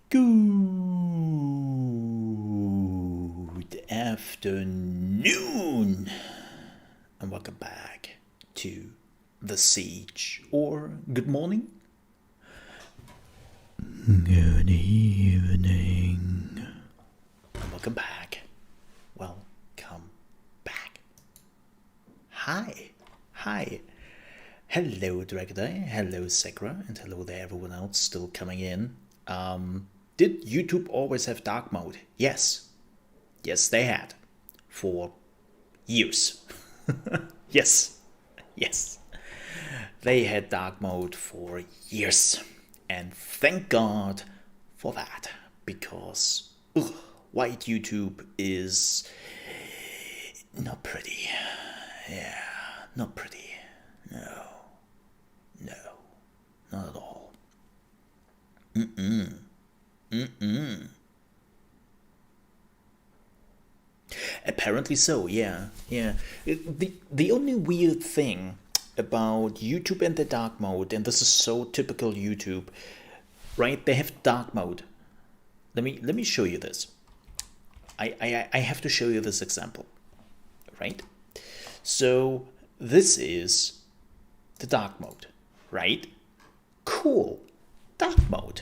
Good afternoon, and welcome back to The Siege, or good morning, good evening, and welcome back. Welcome back. Hi. Hello, Dragaday, hello, Sakura, and hello there, everyone else still coming in. Did YouTube always have dark mode? Yes, they had for years. yes, they had dark mode for years, and thank God for that, because white YouTube is not pretty. Yeah, not pretty. No, not at all. Apparently so, yeah. The only weird thing about YouTube and the dark mode, and this is so typical YouTube, right? They have dark mode. Let me show you this. I have to show you this example, right? So this is the dark mode, right? Cool. Dark mode.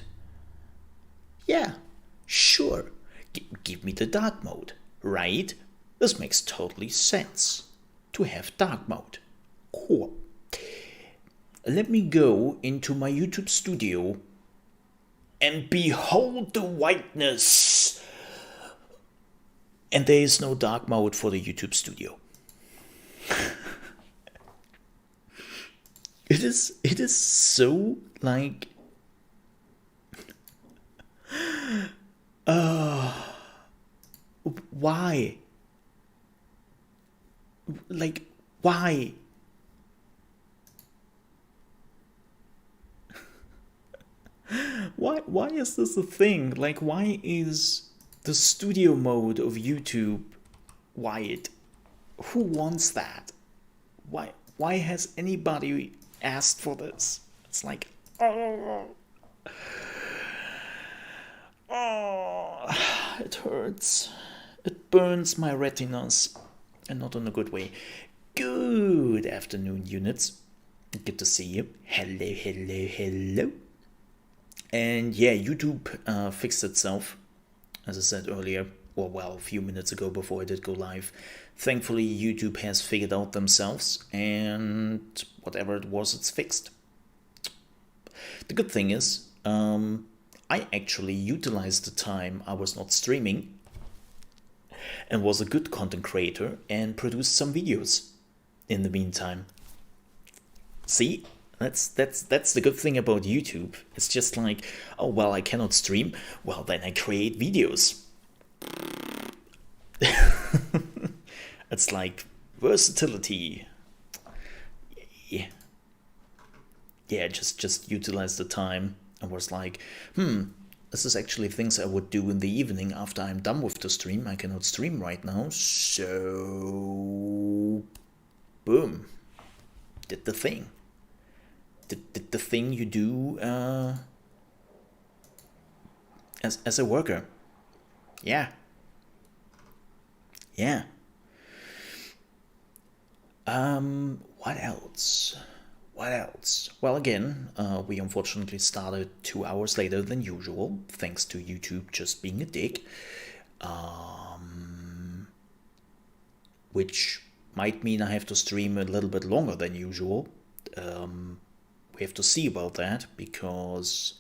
Yeah, sure. Give me the dark mode, right? This makes totally sense to have dark mode. Cool. Let me go into my YouTube studio and behold the whiteness. And there is no dark mode for the YouTube studio. It is so like why? Like why? Why is this a thing? Like why is the studio mode of YouTube white? Who wants that? Why has anybody asked for this? It's like oh, it hurts. It burns my retinas, and not in a good way. Good afternoon, units. Good to see you. Hello. And yeah, YouTube fixed itself, as I said earlier, or well, a few minutes ago before I did go live. Thankfully, YouTube has figured out themselves, and whatever it was, it's fixed. The good thing is, I actually utilized the time I was not streaming and was a good content creator and produced some videos in the meantime. See? That's the good thing about YouTube. It's just like, oh well, I cannot stream. Well, then I create videos. It's like versatility. Yeah, just utilize the time and was like, this is actually things I would do in the evening after I'm done with the stream. I cannot stream right now, so boom, did the thing. Did the thing you do as a worker. Yeah. What else? Well, again, we unfortunately started 2 hours later than usual, thanks to YouTube just being a dick. Which might mean I have to stream a little bit longer than usual. We have to see about that, because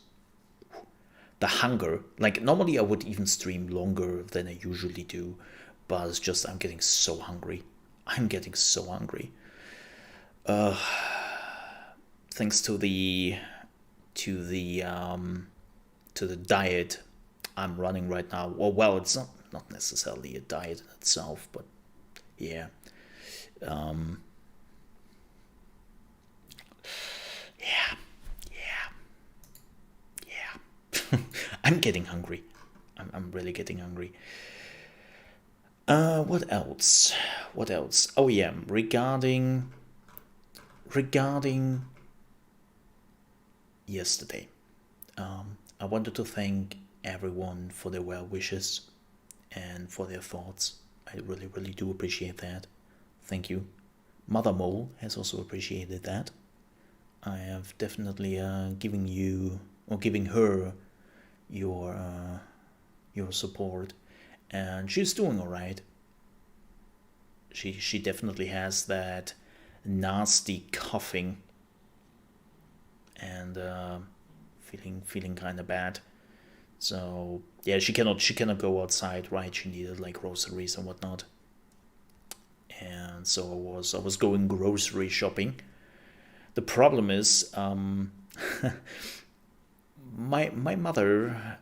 the hunger, like normally I would even stream longer than I usually do, but it's just I'm getting so hungry. Thanks to the diet I'm running right now. Well, it's not necessarily a diet in itself, but yeah. Yeah. I'm getting hungry. I'm really getting hungry. What else? Oh yeah, regarding yesterday, I wanted to thank everyone for their well wishes and for their thoughts. I really, really do appreciate that. Thank you. Mother Mole has also appreciated that. I have definitely given you or giving her your support, and she's doing all right. She definitely has that nasty coughing and feeling kind of bad. So yeah, she cannot go outside, right? She needed like groceries and whatnot, and so I was going grocery shopping. The problem is, my mother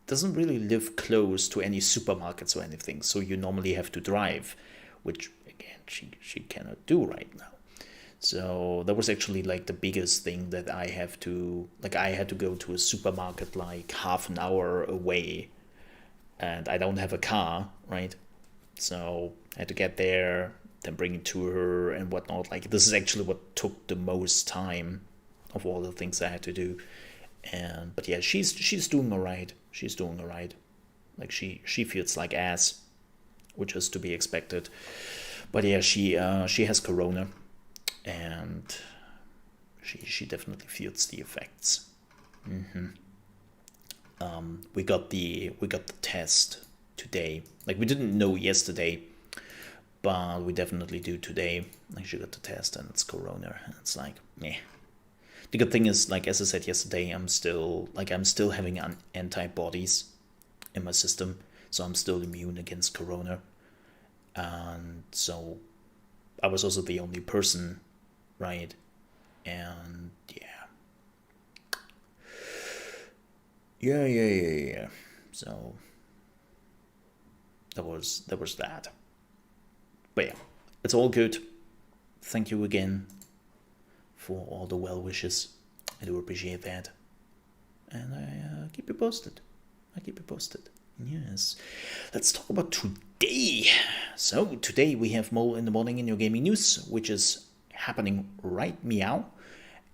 doesn't really live close to any supermarkets or anything, so you normally have to drive, which again she cannot do right now. So that was actually like the biggest thing that I had to go to a supermarket like half an hour away, and I don't have a car, right? So I had to get there, then bring it to her and whatnot. Like this is actually what took the most time of all the things I had to do. And but yeah, she's doing alright. She's doing alright. Like she feels like ass, which is to be expected. But yeah, she has corona, and she definitely feels the effects. We got the test today. Like we didn't know yesterday, but we definitely do today. Like she got the test and it's corona, and it's like meh. The good thing is, like as I said yesterday, I'm still having antibodies in my system, so I'm still immune against corona, and so I was also the only person, right? And yeah. So that was that. But yeah, it's all good. Thank you again for all the well wishes. I do appreciate that, and I keep you posted. Yes. Let's talk about today. So today we have Mole in the Morning in your gaming news, which is happening right meow,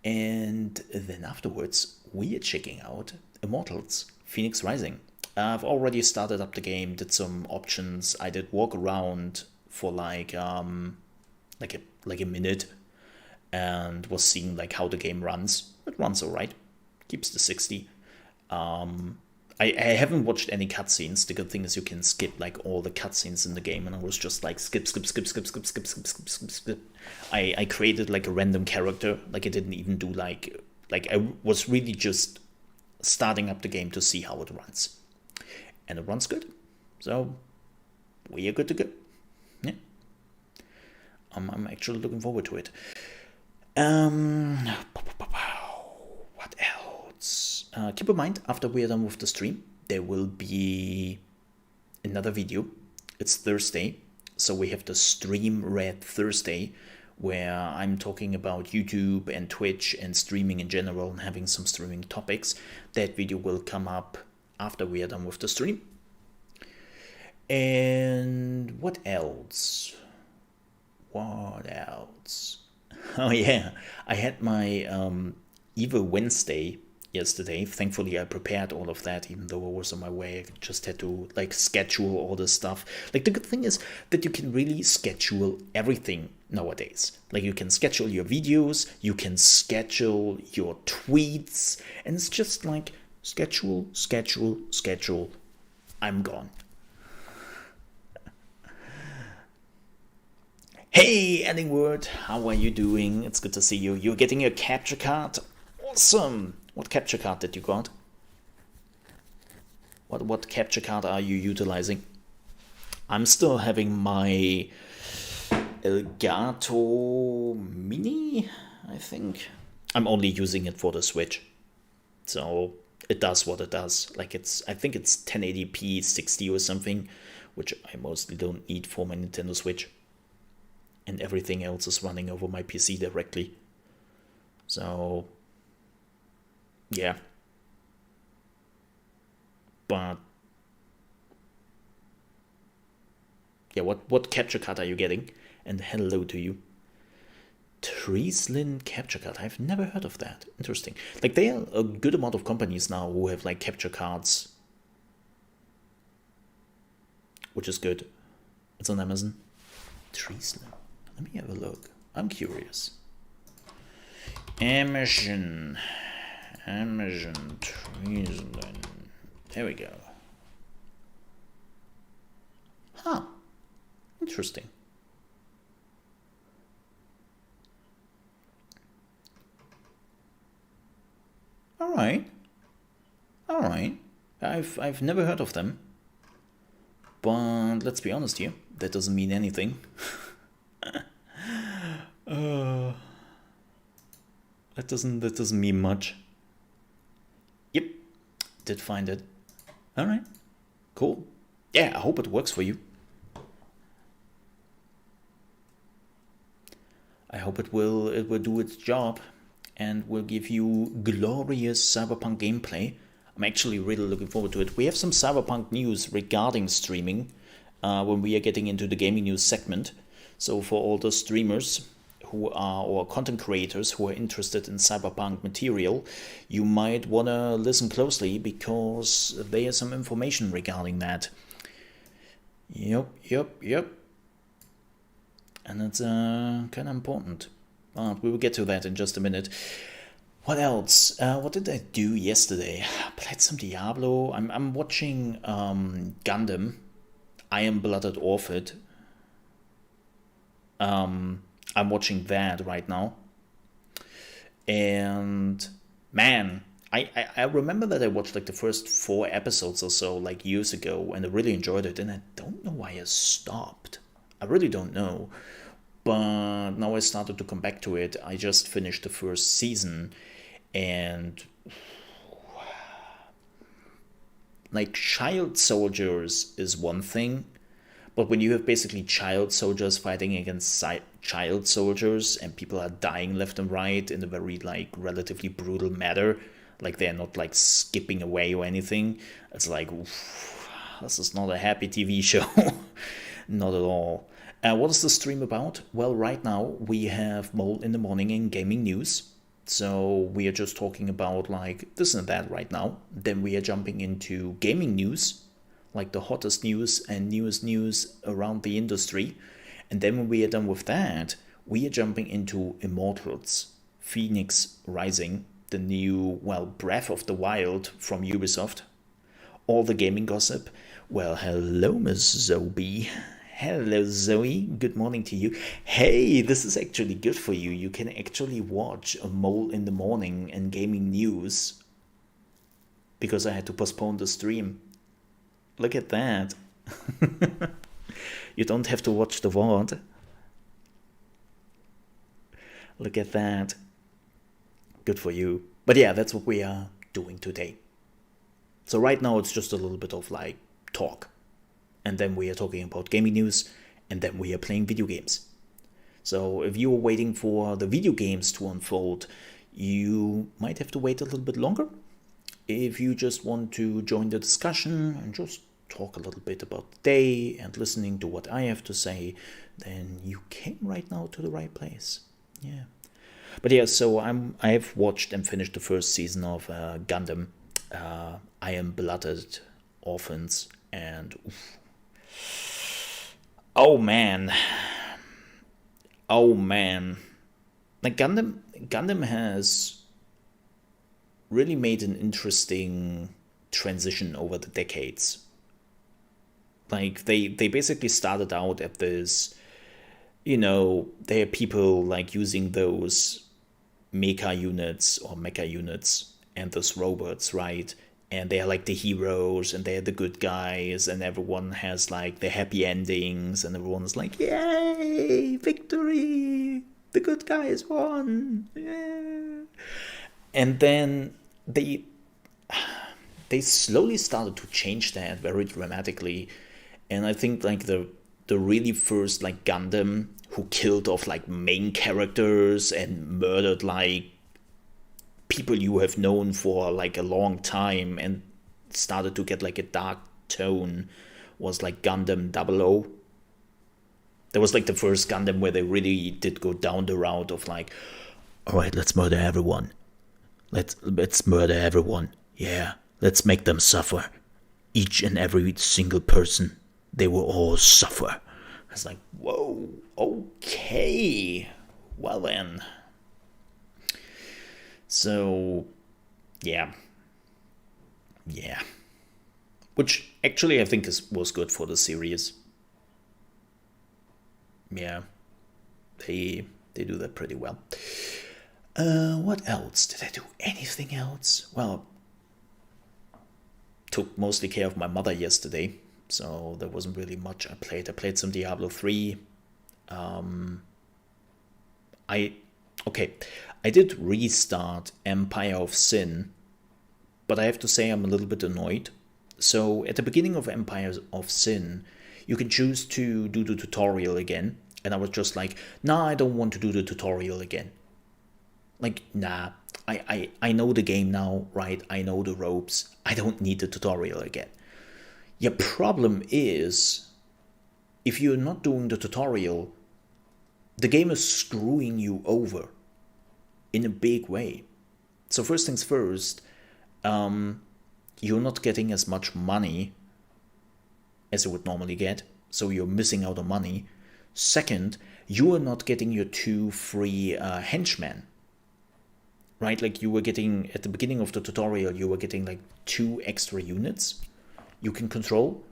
and then afterwards we are checking out Immortals Phoenix Rising. I've already started up the game, did some options. I did walk around for like a minute, and was seeing like how the game runs. It runs alright, keeps the 60. I haven't watched any cutscenes. The good thing is you can skip like all the cutscenes in the game, and I was just like skip. I created like a random character. Like I didn't even do like I was really just starting up the game to see how it runs, and it runs good. So we are good to go. Yeah, I'm actually looking forward to it. What else? Keep in mind, after we are done with the stream, there will be another video. It's Thursday, so we have the Stream Red Thursday, where I'm talking about YouTube and Twitch and streaming in general and having some streaming topics. That video will come up after we are done with the stream. And what else? Oh yeah, I had my Evo Wednesday yesterday. Thankfully I prepared all of that, even though I was on my way. I just had to like schedule all this stuff. Like the good thing is that you can really schedule everything nowadays. Like you can schedule your videos, you can schedule your tweets, and it's just like schedule. I'm gone. Hey, Ellingwood, how are you doing? It's good to see you. You're getting your capture card? Awesome! What capture card did you got? What capture card are you utilizing? I'm still having my Elgato Mini, I think. I'm only using it for the Switch, so it does what it does. Like I think it's 1080p 60 or something, which I mostly don't need for my Nintendo Switch. And everything else is running over my PC directly. So, yeah. But, yeah, what capture card are you getting? And hello to you. Treeslin capture card. I've never heard of that. Interesting. Like, there are a good amount of companies now who have like capture cards, which is good. It's on Amazon. Treeslin. Let me have a look. I'm curious. Amazon Treeslin. There we go. Huh. Interesting. All right. I've never heard of them, but let's be honest here. That doesn't mean anything. That doesn't mean much. Yep, did find it. All right, cool. Yeah, I hope it works for you. I hope it will do its job and will give you glorious Cyberpunk gameplay. I'm actually really looking forward to it. We have some Cyberpunk news regarding streaming when we are getting into the gaming news segment. So for all the streamers who are, or content creators who are interested in Cyberpunk material, you might want to listen closely because there's some information regarding that. Yep. And it's kind of important. But we will get to that in just a minute. What else? What did I do yesterday? I played some Diablo. I'm watching Gundam. Iron Blooded Orphan. I'm watching that right now. And man, I remember that I watched like the first 4 episodes or so like years ago and I really enjoyed it, and I don't know why I stopped. I really don't know. But now I started to come back to it. I just finished the first season, and like child soldiers is one thing, but when you have basically child soldiers fighting against child soldiers and people are dying left and right in a very like relatively brutal manner, like they're not like skipping away or anything, it's like, oof, this is not a happy TV show. Not at all. What is the stream about? Well, right now we have Mole in the Morning and gaming news. So we are just talking about like this and that right now. Then we are jumping into gaming news, like the hottest news and newest news around the industry. And then when we are done with that, we are jumping into Immortals, Phoenix Rising, the new, well, Breath of the Wild from Ubisoft. All the gaming gossip. Well, hello, Miss Zoe. Hello, Zoe. Good morning to you. Hey, this is actually good for you. You can actually watch a Mole in the Morning and gaming news because I had to postpone the stream. Look at that. You don't have to watch the VOD. Look at that. Good for you. But yeah, that's what we are doing today. So right now it's just a little bit of like talk. And then we are talking about gaming news, and then we are playing video games. So if you are waiting for the video games to unfold, you might have to wait a little bit longer. If you just want to join the discussion and just talk a little bit about the day and listening to what I have to say, then you came right now to the right place. Yeah. But yeah, so I have watched and finished the first season of Gundam, Iron Blooded Orphans, and oof. Oh man, like Gundam has really made an interesting transition over the decades. Like they basically started out at this, there are people like using those mecha units and those robots, right? And they're like the heroes and they're the good guys and everyone has like the happy endings and everyone's like, yay, victory, the good guys won. Yeah. And then they slowly started to change that very dramatically. And I think like the really first like Gundam who killed off like main characters and murdered like people you have known for like a long time and started to get like a dark tone was like Gundam 00. That was like the first Gundam where they really did go down the route of like, all right, let's murder everyone. Let's murder everyone. Yeah, let's make them suffer. Each and every single person, they will all suffer. I was like, whoa, okay. Well then. So, yeah. Yeah. Which actually I think was good for the series. Yeah. They do that pretty well. What else? Did I do anything else? Well, took mostly care of my mother yesterday, so there wasn't really much I played. I played some Diablo 3. I did restart Empire of Sin, but I have to say I'm a little bit annoyed. So at the beginning of Empire of Sin, you can choose to do the tutorial again, and I was just like, nah, I don't want to do the tutorial again. Like, nah, I know the game now, right? I know the ropes. I don't need the tutorial again. Your problem is, if you're not doing the tutorial, the game is screwing you over in a big way. So first things first, you're not getting as much money as you would normally get, so you're missing out on money. Second, you are not getting your 2 free henchmen. Right, like you were getting, at the beginning of the tutorial, you were getting like 2 extra units you can control.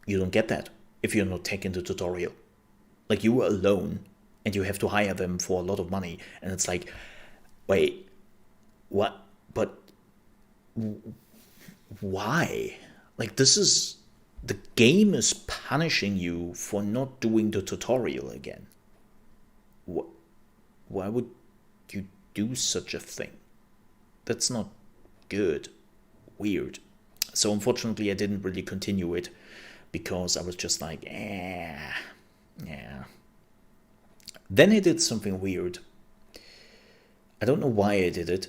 You don't get that if you're not taking the tutorial. Like, you were alone, and you have to hire them for a lot of money. And it's like, wait, what? But why? Like, the game is punishing you for not doing the tutorial again. Why would you do such a thing? That's not good. Weird. So unfortunately I didn't really continue it, because I was just like, yeah. Then I did something weird. I don't know why I did it.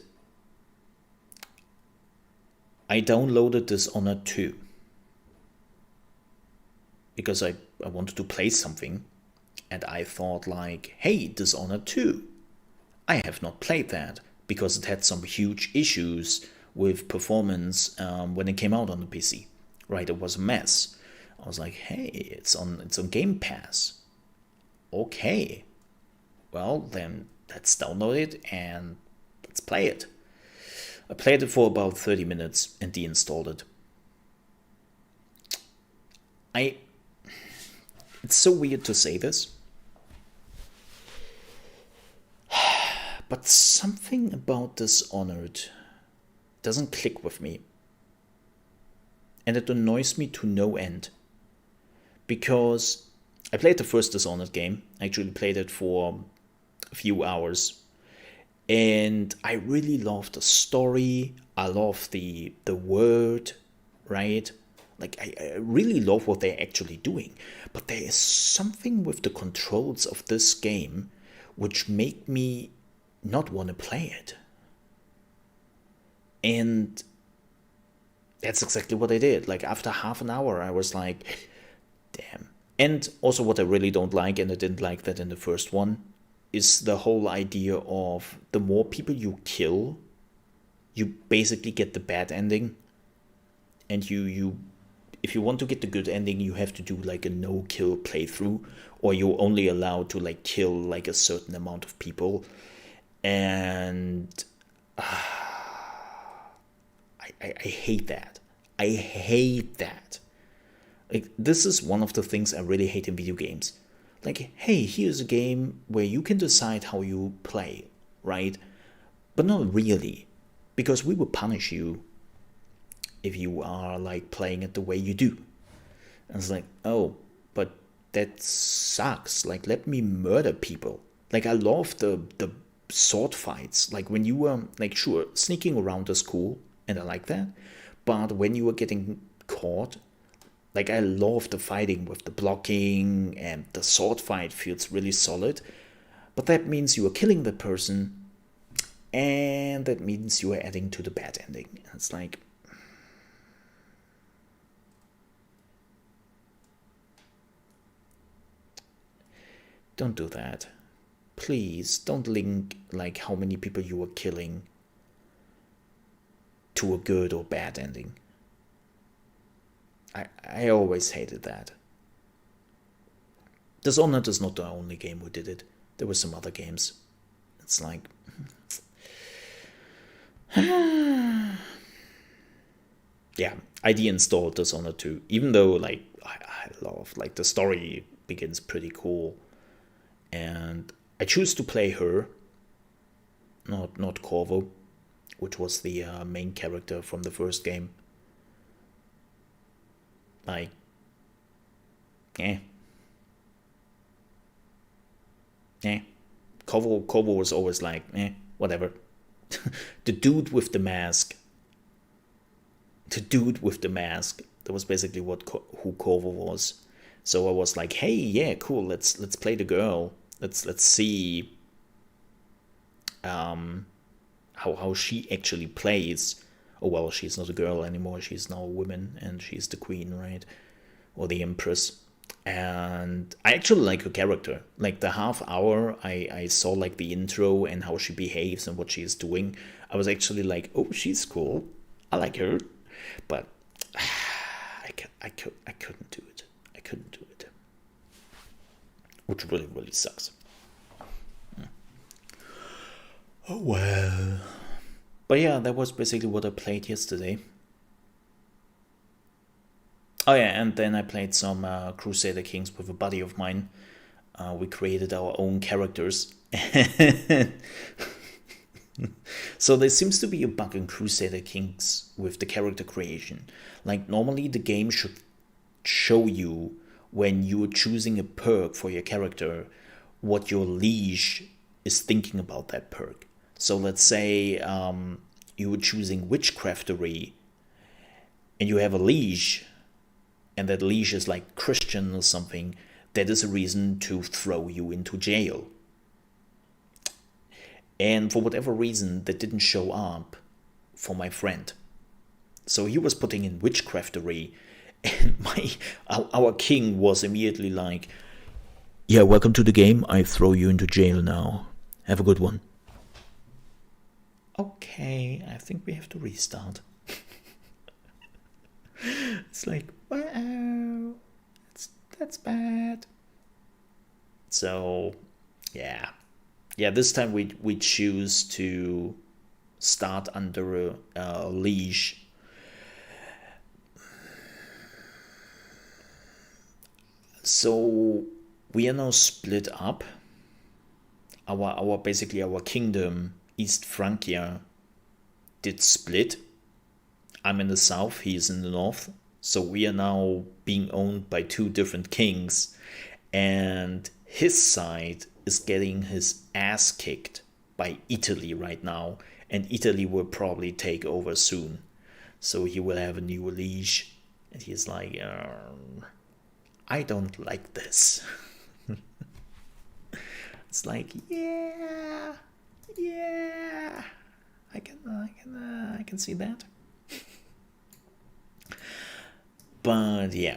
I downloaded Dishonored 2 because I wanted to play something, and I thought like, hey, Dishonored 2. I have not played that because it had some huge issues with performance when it came out on the PC. Right, it was a mess. I was like, hey, it's on Game Pass. Okay, well then let's download it and let's play it. I played it for about 30 minutes and deinstalled it. It's so weird to say this, but something about Dishonored doesn't click with me. And it annoys me to no end. Because I played the first Dishonored game. I actually played it for a few hours. And I really love the story. I love the word, right? Like, I really love what they're actually doing. But there is something with the controls of this game which make me not want to play it. And that's exactly what I did. Like, after half an hour, I was like, damn. And also what I really don't like, and I didn't like that in the first one, is the whole idea of the more people you kill, you basically get the bad ending. And you if you want to get the good ending, you have to do like a no-kill playthrough, or you're only allowed to like kill like a certain amount of people. And I hate that. I hate that. Like, this is one of the things I really hate in video games. Like, hey, here's a game where you can decide how you play, right? But not really, because we will punish you if you are like playing it the way you do. And it's like, oh, but that sucks. Like, let me murder people. Like, I love the sword fights. Like, when you were like, sure, sneaking around is cool, and I like that. But when you were getting caught, like, I love the fighting with the blocking, and the sword fight feels really solid. But that means you are killing the person, and that means you are adding to the bad ending. And it's like, Don't do that. Please, don't link like how many people you were killing to a good or bad ending. I always hated that. Dishonored is not the only game who did it. There were some other games. It's like... yeah, I deinstalled Dishonored 2, even though like I love, like, the story begins pretty cool. And I choose to play her, not Corvo, which was the main character from the first game. Like, Corvo was always like, whatever. The dude with the mask. That was basically who Corvo was. So I was like, hey, yeah, cool. Let's play the girl. Let's see how she actually plays. Oh well, she's not a girl anymore. She's now a woman, and she's the queen, right? Or the empress. And I actually like her character. Like the half hour I saw like the intro and how she behaves and what she is doing, I was actually like, oh, she's cool. I like her. But I couldn't do it. Which really, really sucks. Oh well. But yeah, that was basically what I played yesterday. Oh yeah, and then I played some Crusader Kings with a buddy of mine. We created our own characters. So there seems to be a bug in Crusader Kings with the character creation. Like normally the game should show you, when you're choosing a perk for your character, what your liege is thinking about that perk. So let's say you were choosing witchcraftery and you have a liege, and that liege is like Christian or something, that is a reason to throw you into jail. And for whatever reason, that didn't show up for my friend. So he was putting in witchcraftery, and our king was immediately like, yeah, welcome to the game, I throw you into jail now. Have a good one. Okay, I think we have to restart. It's like, wow, that's bad. So, yeah, this time we choose to start under a leash. So we are now split up. Our basically our kingdom, East Francia, did split. I'm in the south, he's in the north. So we are now being owned by two different kings, and his side is getting his ass kicked by Italy right now, and Italy will probably take over soon. So he will have a new liege, and he's like, I don't like this. It's like, yeah, I can see that. But yeah,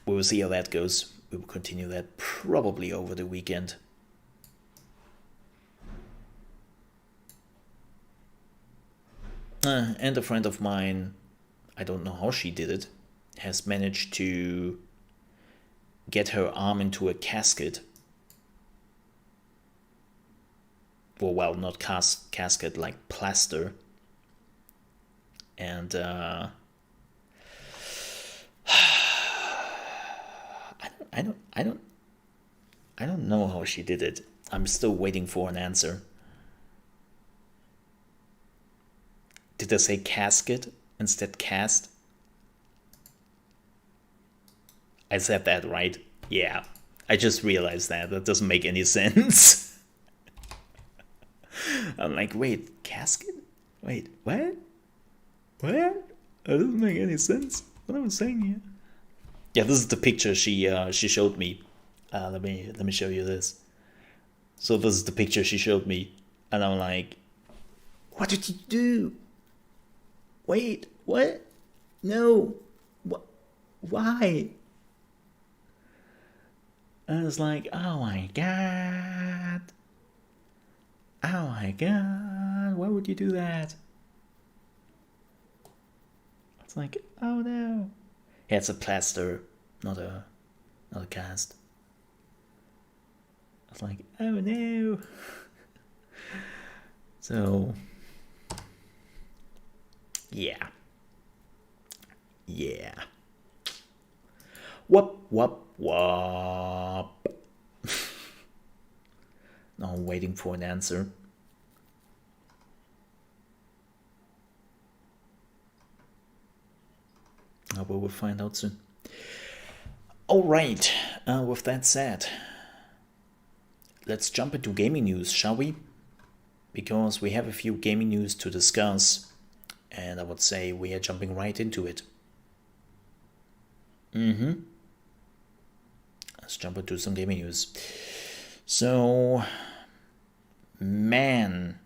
we will see how that goes. We will continue that probably over the weekend. And a friend of mine, I don't know how she did it, has managed to get her arm into a casket. Well, not casket, like plaster. And I don't know how she did it. I'm still waiting for an answer. Did I say casket instead cast? I said that right. Yeah. I just realized that. That doesn't make any sense. I'm like, wait, casket? Wait, what? What? That doesn't make any sense. What am I saying here? Yeah, this is the picture she showed me. Let me show you this. So this is the picture she showed me, and I'm like, what did you do? Wait, what? No, what? Why? And it's like, oh my god. Oh my god, why would you do that? It's like, oh no. Yeah, it's a plaster, not a cast. It's like, oh no. So, yeah. Yeah. Whoop, whoop, whoop. Now I'm waiting for an answer. But we'll find out soon. Alright, with that said, let's jump into gaming news, shall we? Because we have a few gaming news to discuss, and I would say we are jumping right into it. Let's jump into some gaming news. So, man,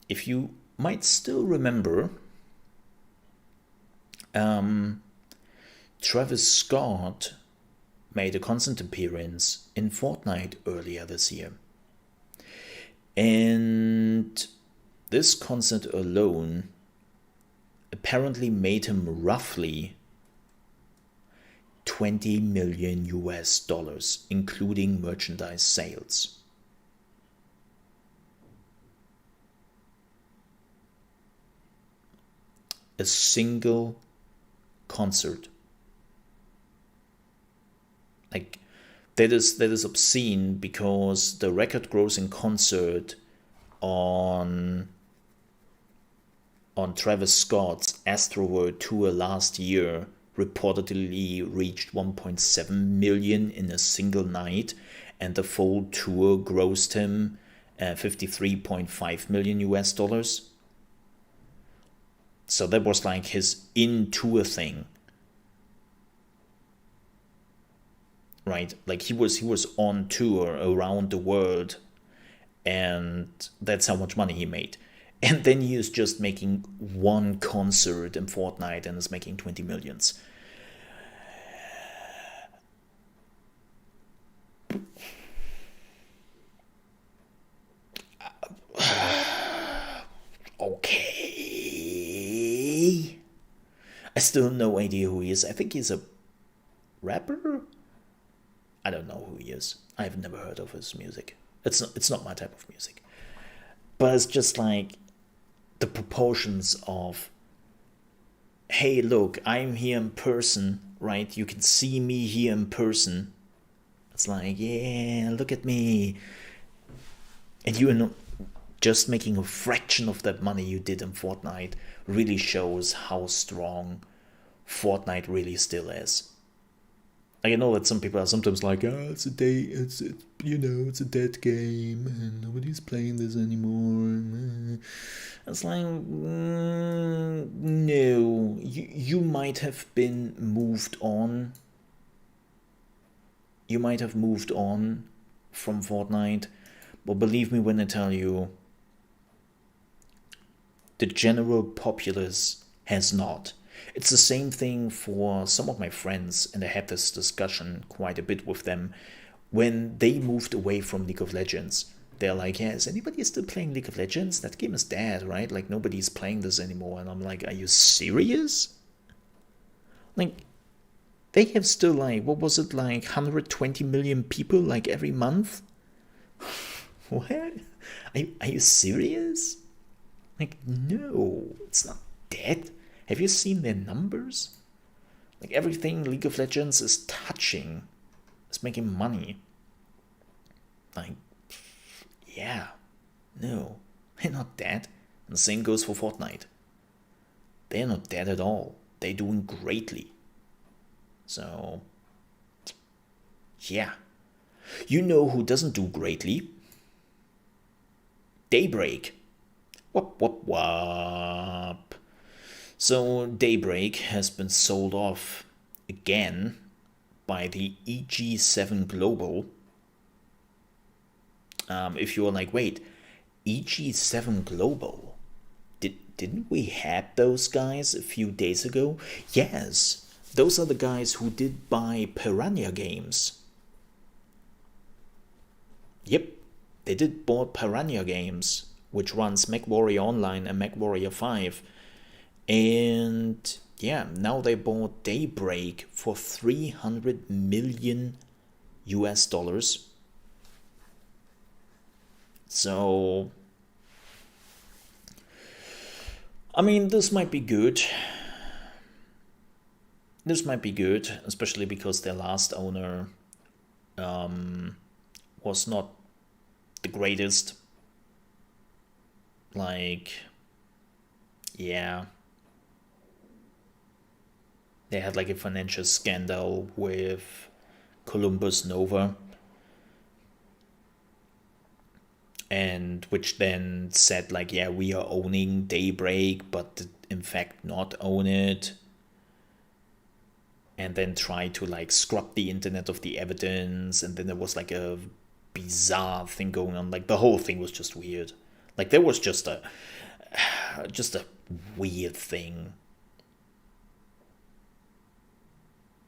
if you might still remember, Travis Scott made a concert appearance in Fortnite earlier this year. And this concert alone apparently made him roughly 20 million US dollars, including merchandise sales. A single concert. Like, that is obscene, because the record grossing concert on Travis Scott's Astroworld tour last year reportedly reached 1.7 million in a single night, and the full tour grossed him 53.5 million US dollars. So that was like his in-tour thing. Right? Like he was on tour around the world, and that's how much money he made. And then he is just making one concert in Fortnite and is making 20 millions. Okay. I still have no idea who he is. I think he's a rapper? I don't know who he is. I've never heard of his music. It's not my type of music. But it's just like the proportions of, hey, look, I'm here in person, right? You can see me here in person. It's like, yeah, look at me. And you are not just making a fraction of that money you did in Fortnite really shows how strong Fortnite really still is. Like, I know that some people are sometimes like, it's a dead game and nobody's playing this anymore. It's like, no, you might have been moved on. You might have moved on from Fortnite, but believe me when I tell you, the general populace has not. It's the same thing for some of my friends, and I had this discussion quite a bit with them. When they moved away from League of Legends, they're like, yeah, is anybody still playing League of Legends? That game is dead, right? Like, nobody's playing this anymore. And I'm like, are you serious? Like, they have still, like, what was it, like 120 million people, like, every month? What? Are you serious? Like, no, it's not dead. Have you seen their numbers? Like, everything League of Legends is touching is making money. Like, yeah, no, they're not dead. And the same goes for Fortnite. They're not dead at all. They're doing greatly. So, yeah. You know who doesn't do greatly? Daybreak. Wop, wop, wop. So Daybreak has been sold off again by the EG7 Global. If you're like, wait, EG7 Global? Didn't we have those guys a few days ago? Yes, those are the guys who did buy Piranha Games. Yep, they did bought Piranha Games, which runs MechWarrior Online and MechWarrior 5. And yeah, now they bought Daybreak for 300 million US dollars. So, I mean, this might be good. This might be good, especially because their last owner was not the greatest. Like, yeah, they had like a financial scandal with Columbus Nova, and which then said like, yeah, we are owning Daybreak, but in fact not own it, and then try to like scrub the internet of the evidence, and then there was like a bizarre thing going on. Like the whole thing was just weird. Like there was just a weird thing.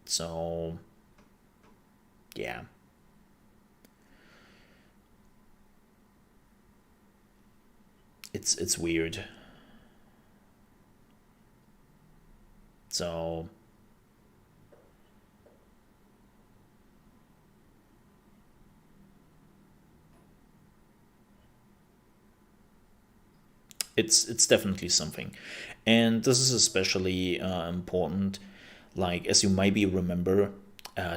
So yeah. It's weird. So it's definitely something, and this is especially important. Like as you maybe remember,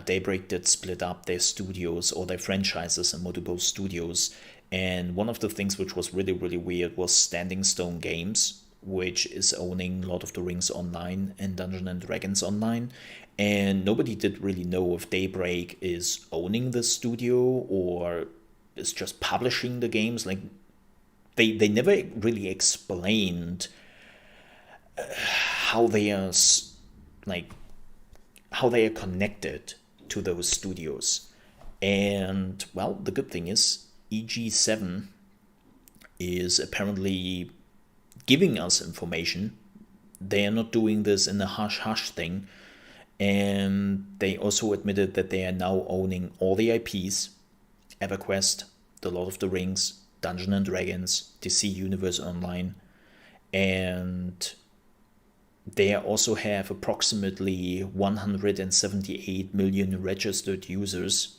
Daybreak did split up their studios or their franchises in multiple studios, and one of the things which was really weird was Standing Stone Games, which is owning Lord of the Rings Online and Dungeons and Dragons Online, and nobody did really know if Daybreak is owning the studio or is just publishing the games. Like they never really explained how they are like how they are connected to those studios. And well, the good thing is EG7 is apparently giving us information. They are not doing this in a hush hush thing. And they also admitted that they are now owning all the IPs: EverQuest, The Lord of the Rings, Dungeons and Dragons, DC Universe Online, and they also have approximately 178 million registered users.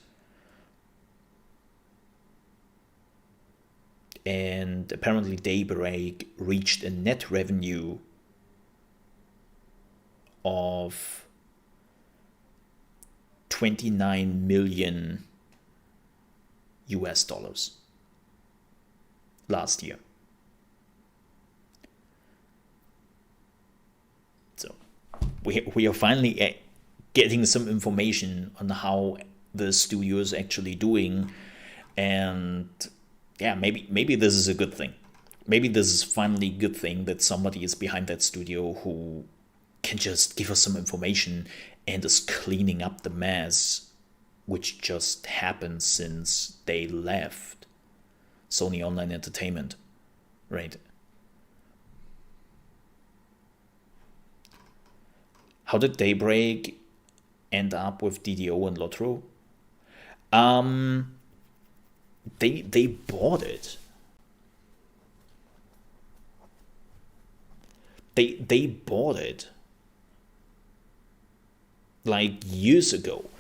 And apparently Daybreak reached a net revenue of 29 million US dollars last year. So we are finally getting some information on how the studio is actually doing, and yeah, maybe this is a good thing. Maybe this is finally a good thing that somebody is behind that studio who can just give us some information and is cleaning up the mess which just happened since they left Sony Online Entertainment, right? How did Daybreak end up with DDO and Lotro? They bought it. They bought it like years ago.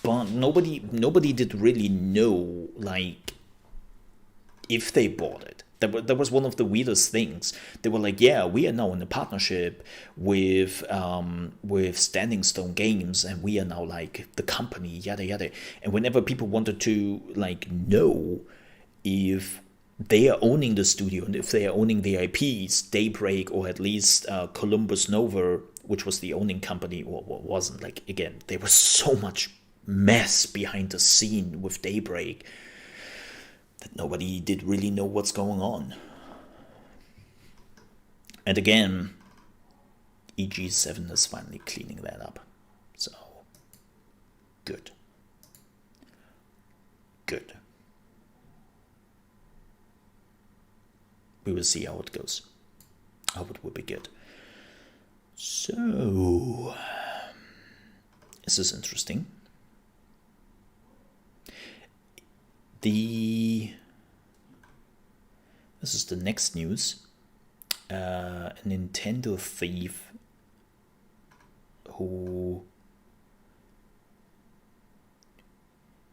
But nobody did really know like if they bought it. That was one of the weirdest things. They were like, yeah, we are now in a partnership with Standing Stone Games, and we are now like the company, yada yada. And whenever people wanted to like know if they are owning the studio and if they are owning the IPs, Daybreak or at least Columbus Nova, which was the owning company, or wasn't, like, again, there was so much mess behind the scene with Daybreak that nobody did really know what's going on. And again, EG7 is finally cleaning that up. So, good. Good. We will see how it goes. I hope it will be good. So, this is interesting. This is the next news. A Nintendo thief who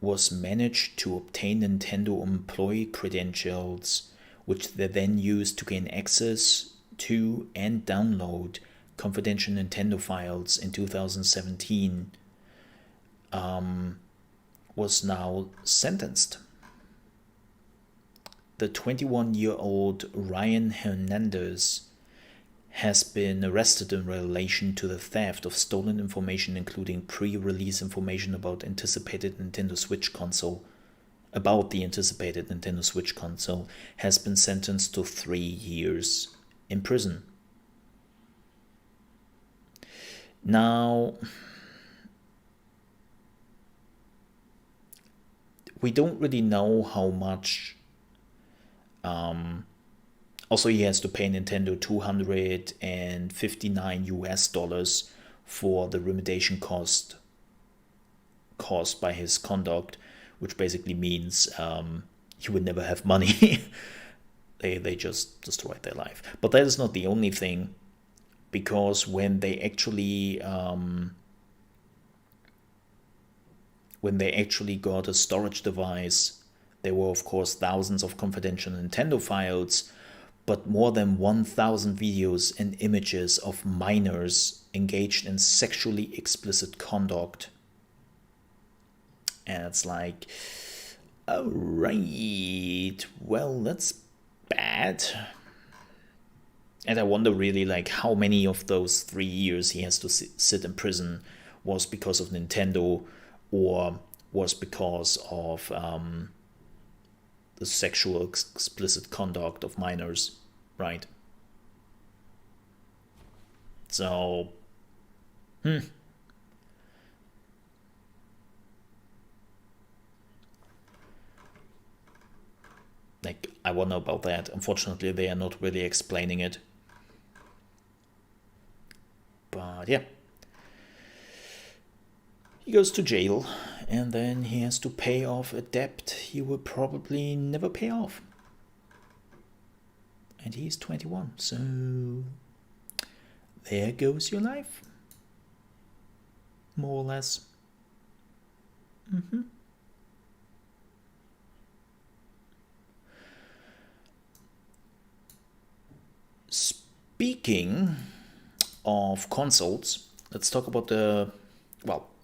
was managed to obtain Nintendo employee credentials, which they then used to gain access to and download confidential Nintendo files in 2017, was now sentenced. The 21-year-old Ryan Hernandez has been arrested in relation to the theft of stolen information, including pre-release information about the anticipated Nintendo Switch console, has been sentenced to 3 years in prison. Now, we don't really know how much. Also, he has to pay Nintendo $259 for the remediation cost caused by his conduct, which basically means he would never have money. they just destroyed their life. But that is not the only thing, because when they actually got a storage device, there were of course thousands of confidential Nintendo files, but more than 1,000 videos and images of minors engaged in sexually explicit conduct. And it's like, alright, well, that's bad. And I wonder really, like, how many of those 3 years he has to sit in prison was because of Nintendo, or was because of the sexual explicit conduct of minors, right? So, like, I wonder about that. Unfortunately, they are not really explaining it. But yeah. He goes to jail, and then he has to pay off a debt he will probably never pay off. And he's 21, so there goes your life. More or less. Speaking of consoles, let's talk about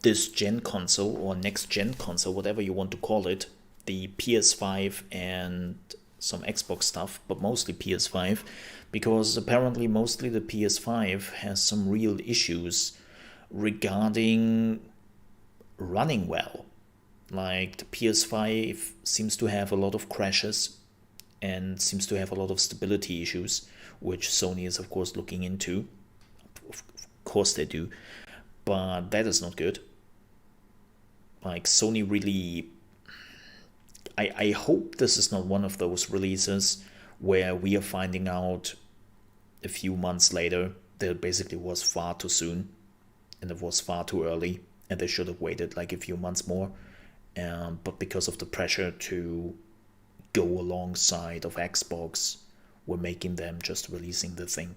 this gen console or next gen console, whatever you want to call it, the PS5 and some Xbox stuff, but mostly PS5, because apparently mostly the PS5 has some real issues regarding running well. Like, the PS5 seems to have a lot of crashes and seems to have a lot of stability issues, which Sony is of course looking into. Of course they do, but that is not good. Like, Sony really, I hope this is not one of those releases where we are finding out a few months later that it basically was far too soon and it was far too early and they should have waited like a few months more. But because of the pressure to go alongside of Xbox, we're making them just releasing the thing.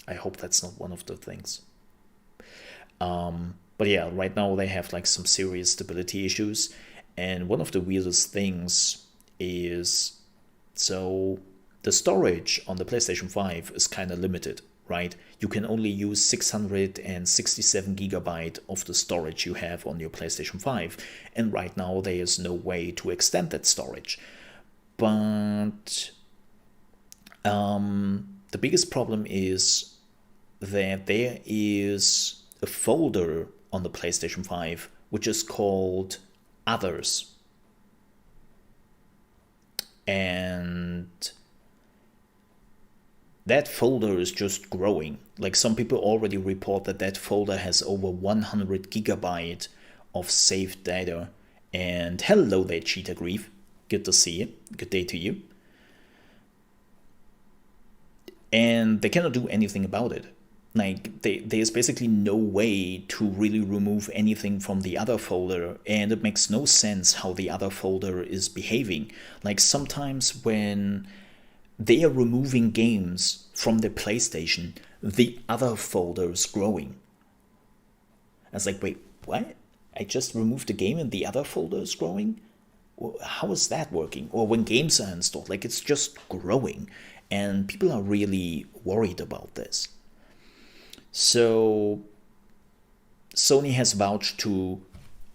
I hope that's not one of the things. But yeah, right now they have like some serious stability issues, and one of the weirdest things is, so the storage on the PlayStation 5 is kind of limited, right? You can only use 667 gigabyte of the storage you have on your PlayStation 5, and right now there is no way to extend that storage. But the biggest problem is that there is a folder on the PlayStation 5 which is called Others. And that folder is just growing. Like, some people already report that folder has over 100 gigabyte of saved data. And hello there, Cheetah Grief. Good to see you. Good day to you. And they cannot do anything about it. Like, there's basically no way to really remove anything from the other folder, and it makes no sense how the other folder is behaving. Like, sometimes when they are removing games from the PlayStation, the other folder is growing. I was like, wait, what? I just removed the game and the other folder is growing? How is that working? Or when games are installed, like, it's just growing. And people are really worried about this. So Sony has vouched to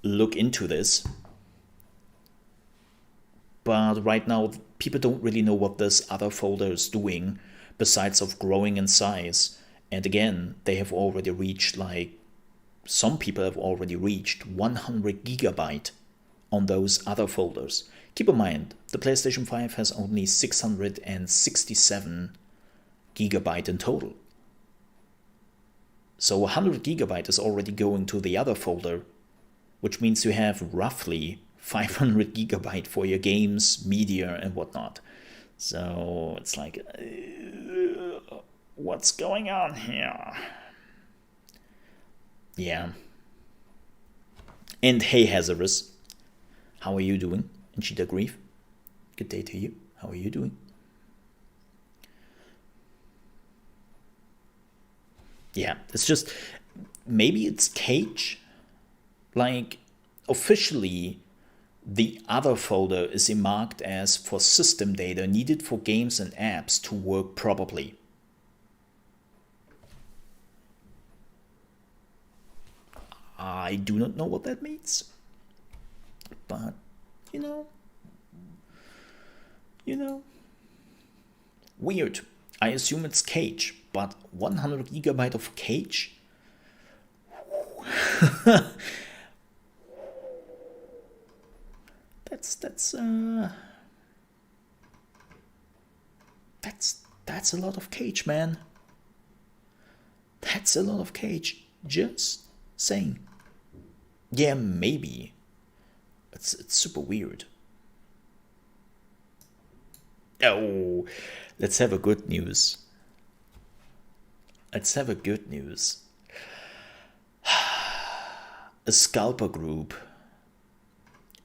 look into this. But right now, people don't really know what this other folder is doing, besides of growing in size. And again, they have already reached, like, some people have already reached 100 gigabyte on those other folders. Keep in mind, the PlayStation 5 has only 667 gigabyte in total. So 100 gigabyte is already going to the other folder, which means you have roughly 500 gigabyte for your games, media, and whatnot. So it's like, what's going on here? Yeah. And hey, Hazardous, how are you doing? And Cheetah Grief, good day to you. How are you doing? Yeah, it's just, maybe it's Cage. Like, officially, the other folder is marked as for system data needed for games and apps to work properly. I do not know what that means. But, you know, weird. I assume it's Cage, but 100 gigabyte of Cage? That's a lot of Cage, man. That's a lot of Cage. Just saying. Yeah, maybe. It's super weird. Oh, let's have a good news. Let's have a good news. A scalper group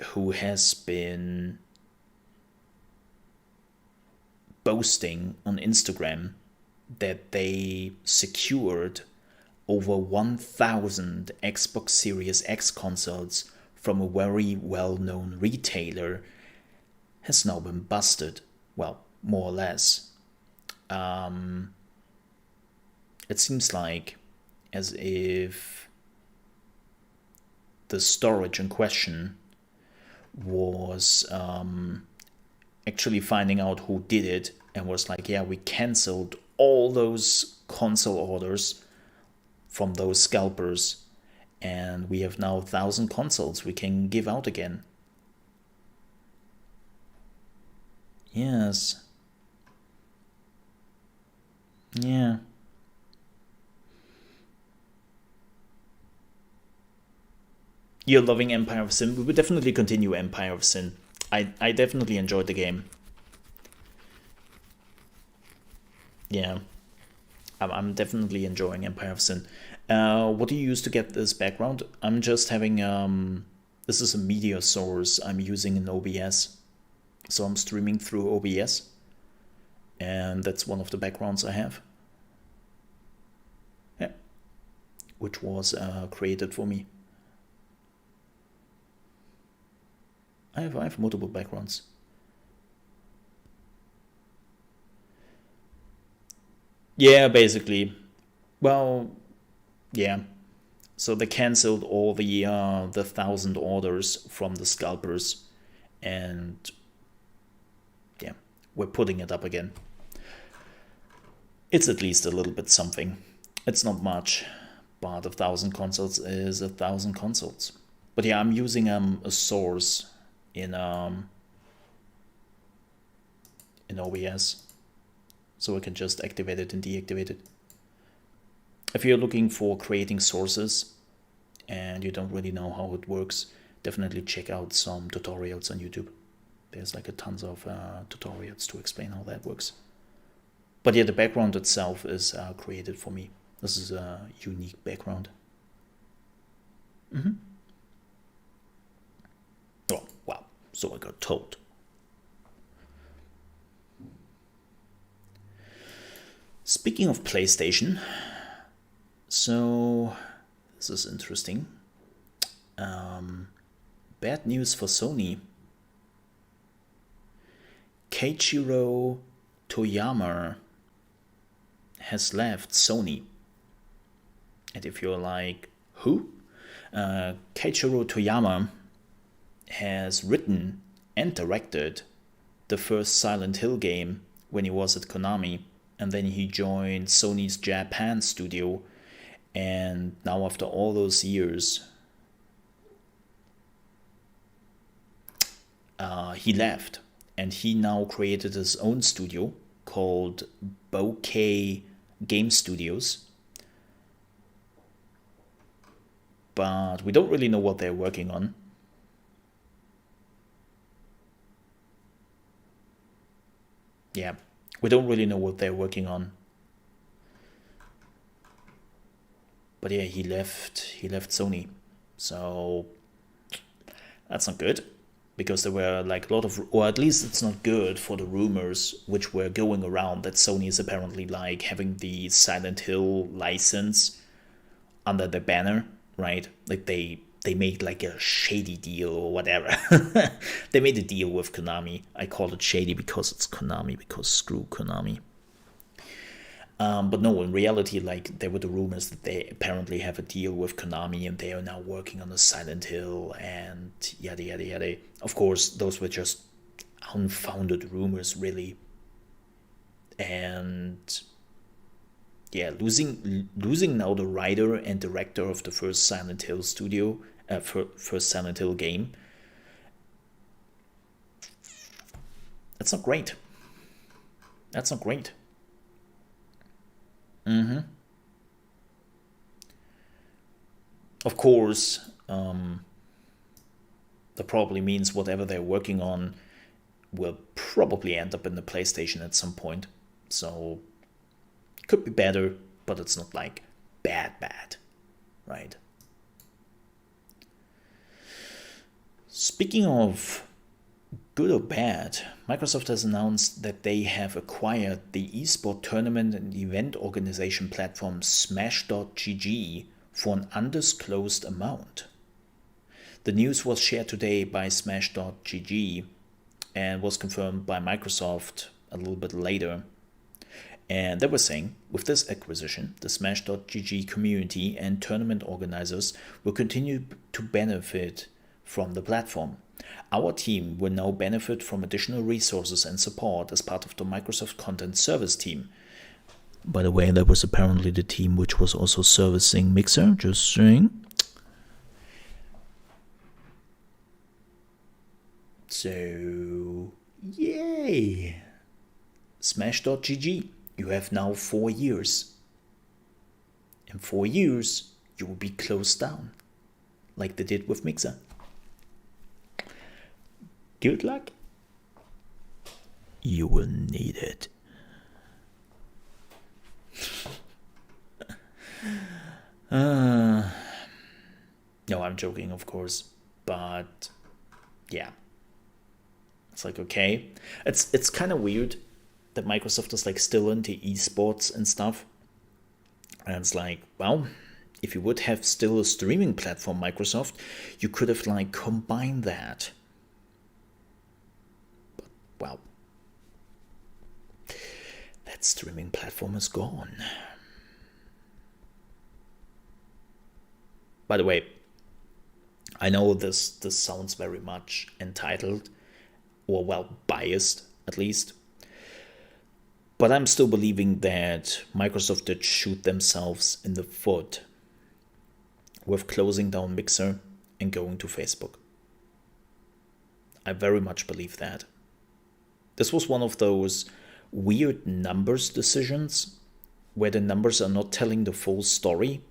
who has been boasting on Instagram that they secured over 1,000 Xbox Series X consoles from a very well-known retailer has now been busted. Well, more or less. It seems like as if the storage in question was actually finding out who did it and was like, yeah, we cancelled all those console orders from those scalpers and we have now 1,000 consoles we can give out again. Yes. Yeah. You're loving Empire of Sin. We will definitely continue Empire of Sin. I definitely enjoyed the game. Yeah. I'm definitely enjoying Empire of Sin. What do you use to get this background? I'm just having, this is a media source I'm using in OBS. So I'm streaming through OBS. And that's one of the backgrounds I have. Yeah. Which was created for me. I have multiple backgrounds. Yeah, basically. Well, yeah. So they cancelled all the 1,000 orders from the scalpers, and yeah, we're putting it up again. It's at least a little bit something. It's not much, but 1,000 consoles is 1,000 consoles. But yeah, I'm using a source in OBS, so I can just activate it and deactivate it. If you're looking for creating sources and you don't really know how it works, definitely check out some tutorials on YouTube. There's like a tons of tutorials to explain how that works. But yeah, the background itself is created for me. This is a unique background. Oh, wow. So I got told. Speaking of PlayStation, so this is interesting. Bad news for Sony. Keiichiro Toyama has left Sony. And if you're like, who? Keiichiro Toyama has written and directed the first Silent Hill game when he was at Konami, and then he joined Sony's Japan studio, and now after all those years, he left, and he now created his own studio called Bokeh Game Studios. But we don't really know what they're working on. Yeah, we don't really know what they're working on. But yeah, he left Sony. So that's not good, because there were like a lot of, or at least it's not good for the rumors which were going around that Sony is apparently like having the Silent Hill license under the banner, right? Like they made like a shady deal or whatever. They made a deal with Konami. I call it shady because it's Konami, because screw Konami. But no, in reality, like there were the rumors that they apparently have a deal with Konami and they are now working on a Silent Hill and yada yada yada. Of course, those were just unfounded rumors, really. And yeah, losing now the writer and director of the first Silent Hill first Silent Hill game. That's not great. That's not great. Of course, that probably means whatever they're working on will probably end up in the PlayStation at some point. So, could be better, but it's not like bad, right? Speaking of good or bad, Microsoft has announced that they have acquired the esport tournament and event organization platform Smash.gg for an undisclosed amount. The news was shared today by Smash.gg and was confirmed by Microsoft a little bit later. And they were saying, with this acquisition, the Smash.gg community and tournament organizers will continue to benefit from the platform. Our team will now benefit from additional resources and support as part of the Microsoft Content Service team. By the way, that was apparently the team which was also servicing Mixer, just saying. So, yay! Smash.gg, you have now 4 years. In 4 years, you will be closed down, like they did with Mixer. Good luck. You will need it. No, I'm joking, of course, but yeah, it's like, okay, it's kind of weird that Microsoft is like still into esports and stuff, and it's like, well, if you would have still a streaming platform, Microsoft, you could have like combined that. Well, that streaming platform is gone. By the way, I know this sounds very much entitled, or well, biased at least, but I'm still believing that Microsoft did shoot themselves in the foot with closing down Mixer and going to Facebook. I very much believe that. This was one of those weird numbers decisions where the numbers are not telling the full story,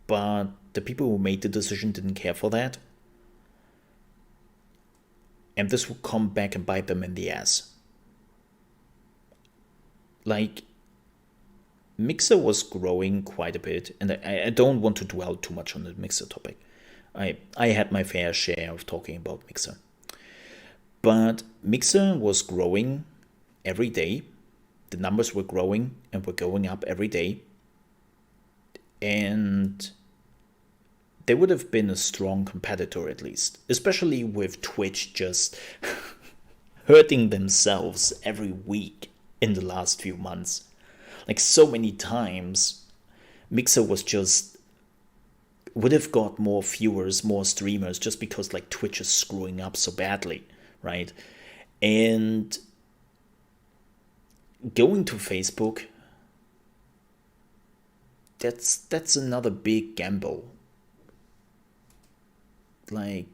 but the people who made the decision didn't care for that. And this will come back and bite them in the ass. Like, Mixer was growing quite a bit, and I don't want to dwell too much on the Mixer topic. I had my fair share of talking about Mixer. But Mixer was growing every day. The numbers were growing and were going up every day. And they would have been a strong competitor at least, especially with Twitch just hurting themselves every week in the last few months. Like so many times, Mixer would have got more viewers, more streamers, just because like Twitch is screwing up so badly, right? And going to Facebook, that's another big gamble. Like,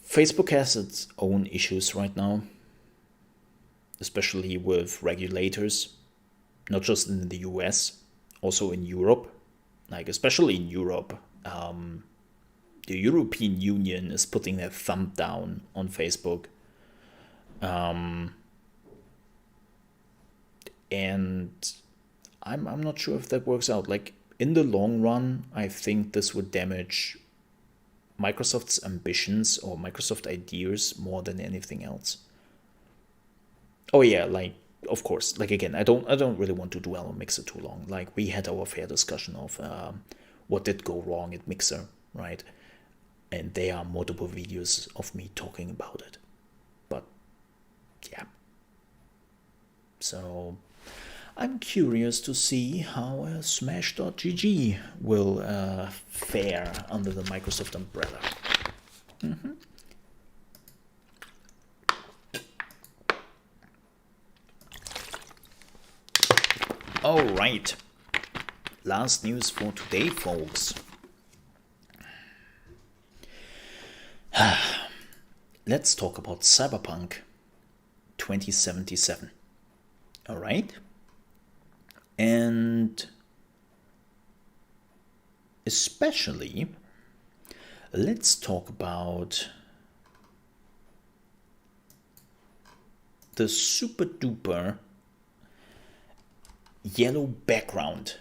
Facebook has its own issues right now, especially with regulators, not just in the US, also in Europe. Like, especially in Europe, the European Union is putting their thumb down on Facebook. And I'm not sure if that works out. Like, in the long run, I think this would damage Microsoft's ambitions or Microsoft ideas more than anything else. Oh yeah, like, of course, like, again, I don't really want to dwell on Mixer too long. Like, we had our fair discussion of what did go wrong at Mixer, right? And there are multiple videos of me talking about it. But yeah. So I'm curious to see how Smash.gg will fare under the Microsoft umbrella. All right. Last news for today, folks. Let's talk about Cyberpunk 2077. All right. And especially, let's talk about the super duper yellow background.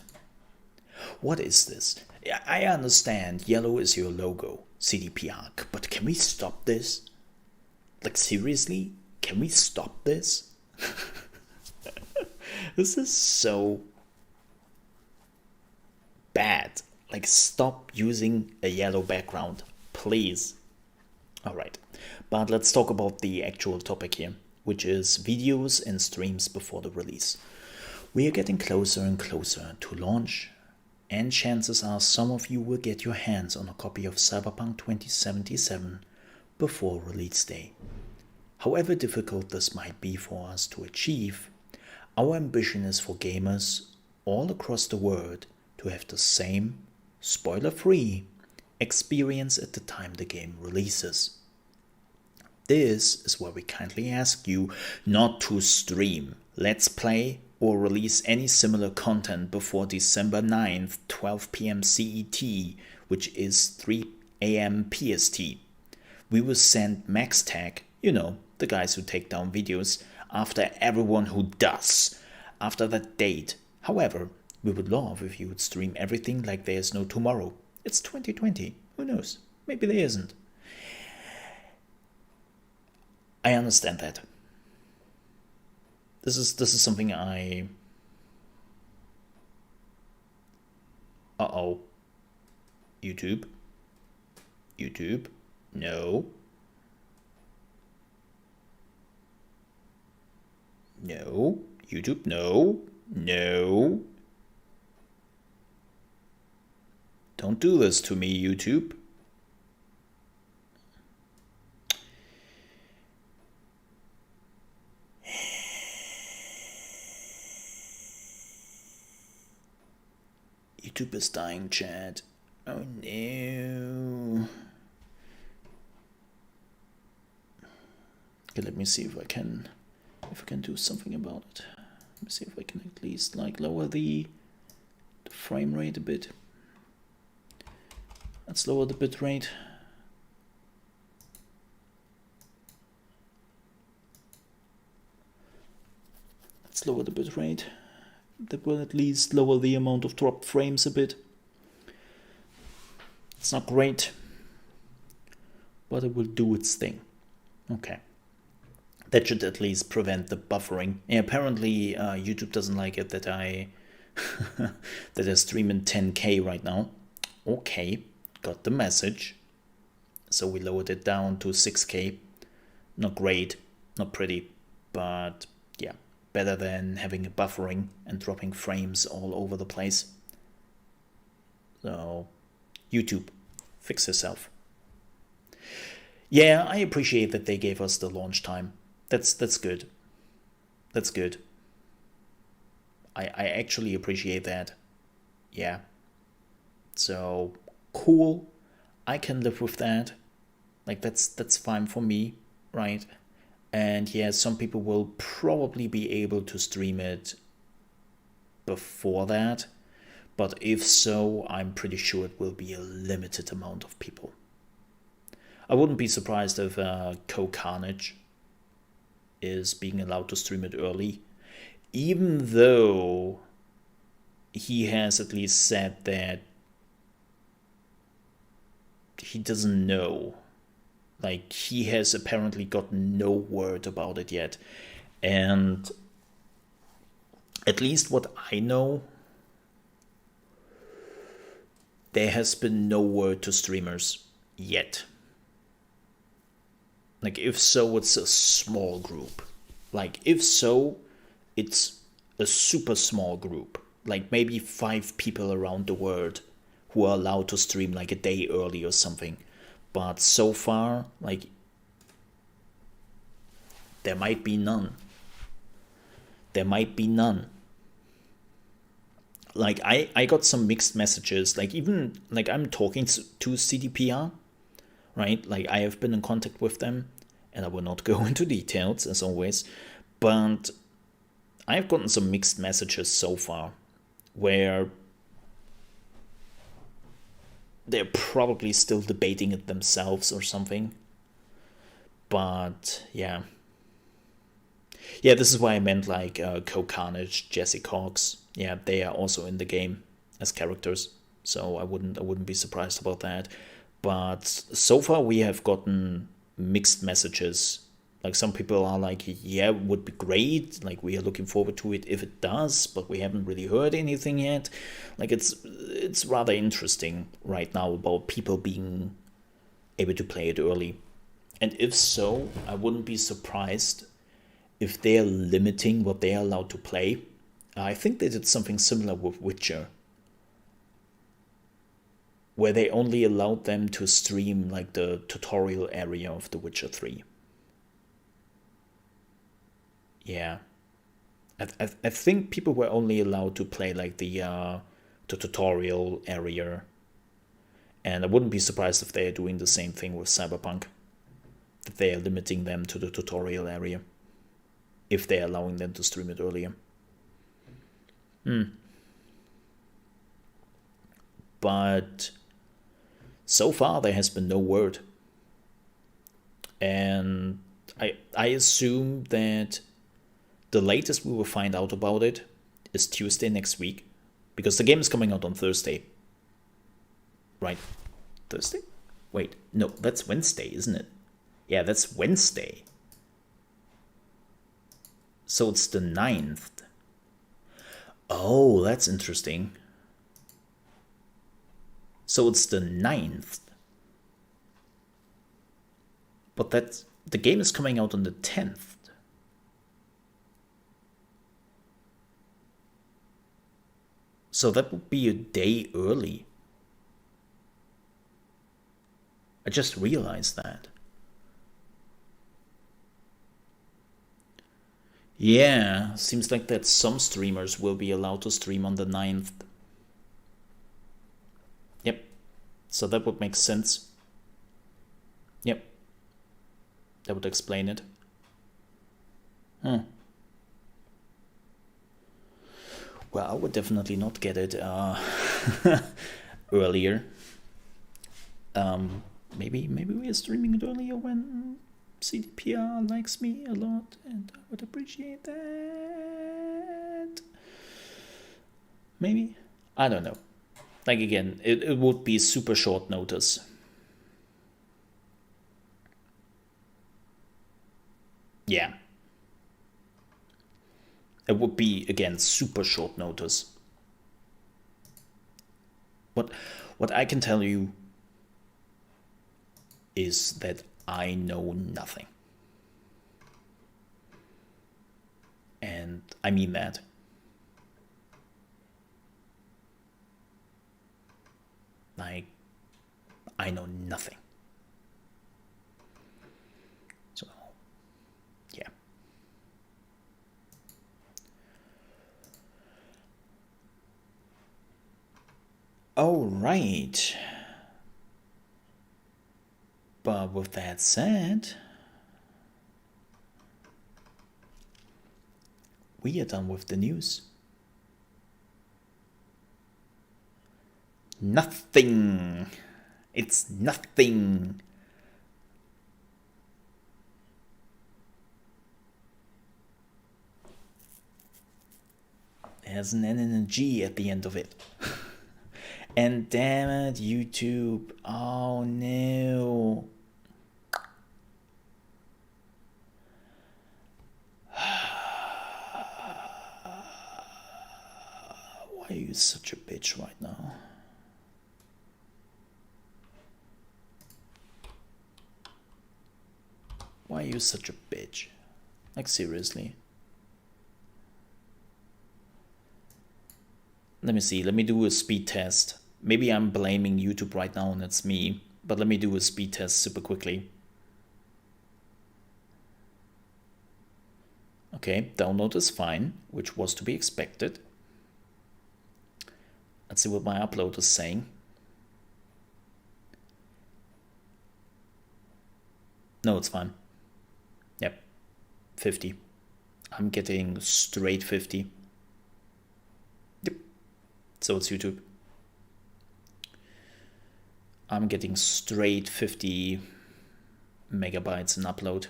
What is this? I understand yellow is your logo, CDPR, but can we stop this? Like, seriously? Can we stop this? This is so bad. Like, stop using a yellow background, please. Alright, but let's talk about the actual topic here, which is videos and streams before the release. We are getting closer and closer to launch, and chances are some of you will get your hands on a copy of Cyberpunk 2077 before release day. However difficult this might be for us to achieve, our ambition is for gamers all across the world to have the same, spoiler-free, experience at the time the game releases. This is why we kindly ask you not to stream, let's play, or release any similar content before December 9th, 12 p.m. CET, which is 3 a.m. PST. We will send MaxTag, you know, the guys who take down videos, after everyone who does, after that date. However, we would love if you would stream everything like there's no tomorrow. It's 2020, who knows, maybe there isn't. I understand that. This is something I... Uh-oh. YouTube? No. No. YouTube, no. No. Don't do this to me, YouTube. YouTube is dying, chat. Oh no. Okay, let me see if I can do something about it. Let me see if I can at least like lower the frame rate a bit. Let's lower the bit rate. Let's lower the bitrate. That will at least lower the amount of dropped frames a bit. It's not great, but it will do its thing. Okay. That should at least prevent the buffering. Yeah, apparently YouTube doesn't like it that I that I stream in 10K right now. Okay, got the message. So we lowered it down to 6K. Not great, not pretty, but yeah, better than having a buffering and dropping frames all over the place. So, YouTube, fix yourself. Yeah, I appreciate that they gave us the launch time. That's good. That's good. I actually appreciate that. Yeah. So, cool. I can live with that. Like, that's fine for me, right? And yeah, some people will probably be able to stream it before that. But if so, I'm pretty sure it will be a limited amount of people. I wouldn't be surprised if Carnage is being allowed to stream it early, even though he has at least said that he doesn't know. Like, he has apparently gotten no word about it yet. And at least what I know, there has been no word to streamers yet. Like, if so, it's a small group. Like, if so, it's a super small group. Like, maybe 5 people around the world who are allowed to stream like a day early or something. But so far, like, there might be none. There might be none. Like, I got some mixed messages. Like, even, like, I'm talking to CDPR, right? Like, I have been in contact with them, and I will not go into details, as always. But I've gotten some mixed messages so far, where they're probably still debating it themselves or something. But yeah, this is why I meant like Carnage, Jesse Cox. Yeah, they are also in the game as characters, so I wouldn't be surprised about that. But so far we have gotten mixed messages. Like, some people are like, yeah, it would be great, like, we are looking forward to it if it does, but we haven't really heard anything yet. Like, it's rather interesting right now about people being able to play it early. And if so, I wouldn't be surprised if they're limiting what they're allowed to play. I think they did something similar with Witcher, where they only allowed them to stream like the tutorial area of The Witcher 3. Yeah, I think people were only allowed to play like the tutorial area, and I wouldn't be surprised if they are doing the same thing with Cyberpunk, that they are limiting them to the tutorial area, if they're allowing them to stream it earlier. But so far there has been no word, and I assume that the latest we will find out about it is Tuesday next week, because the game is coming out on Thursday. Right? Thursday? Wait, no, that's Wednesday, isn't it? Yeah, that's Wednesday. So it's the 9th. Oh, that's interesting. So it's the 9th. But the game is coming out on the 10th. So that would be a day early. I just realized that. Yeah, seems like that some streamers will be allowed to stream on the 9th. Yep, so that would make sense. Yep, that would explain it. Well, I would definitely not get it earlier. Maybe we are streaming it earlier when CDPR likes me a lot, and I would appreciate that. Maybe? I don't know. Like, again, it would be super short notice. Yeah. It would be, again, super short notice. What I can tell you is that I know nothing. And I mean that. Like, I know nothing. So, yeah. All right. But with that said, we are done with the news. Nothing. It's nothing. There's an energy at the end of it. And damn it, YouTube. Oh no. Why are you such a bitch right now? Why are you such a bitch? Like, seriously. Let me see. Let me do a speed test. Maybe I'm blaming YouTube right now and it's me. But let me do a speed test super quickly. Okay, download is fine, which was to be expected. Let's see what my upload is saying. No, it's fine. Yep, 50. I'm getting straight 50. Yep, so it's YouTube. I'm getting straight 50 megabytes in upload.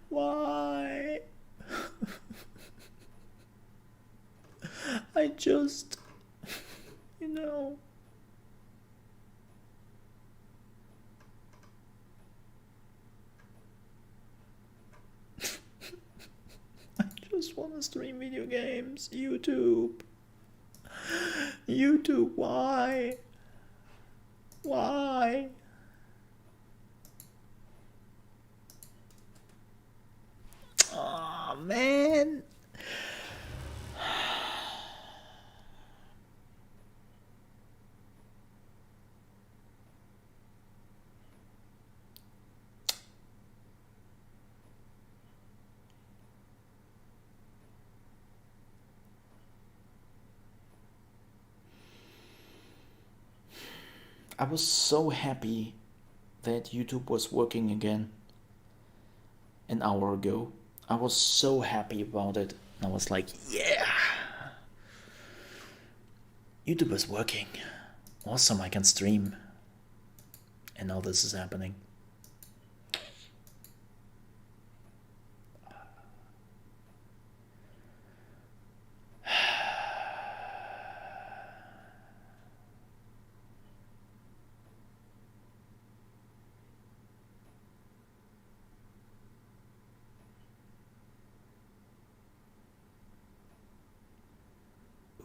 Why? I just, you know. I just want to stream video games. YouTube. YouTube, why? Why? Aw, man. I was so happy that YouTube was working again an hour ago. I was so happy about it. I was like, yeah, YouTube is working. Awesome, I can stream. And now this is happening.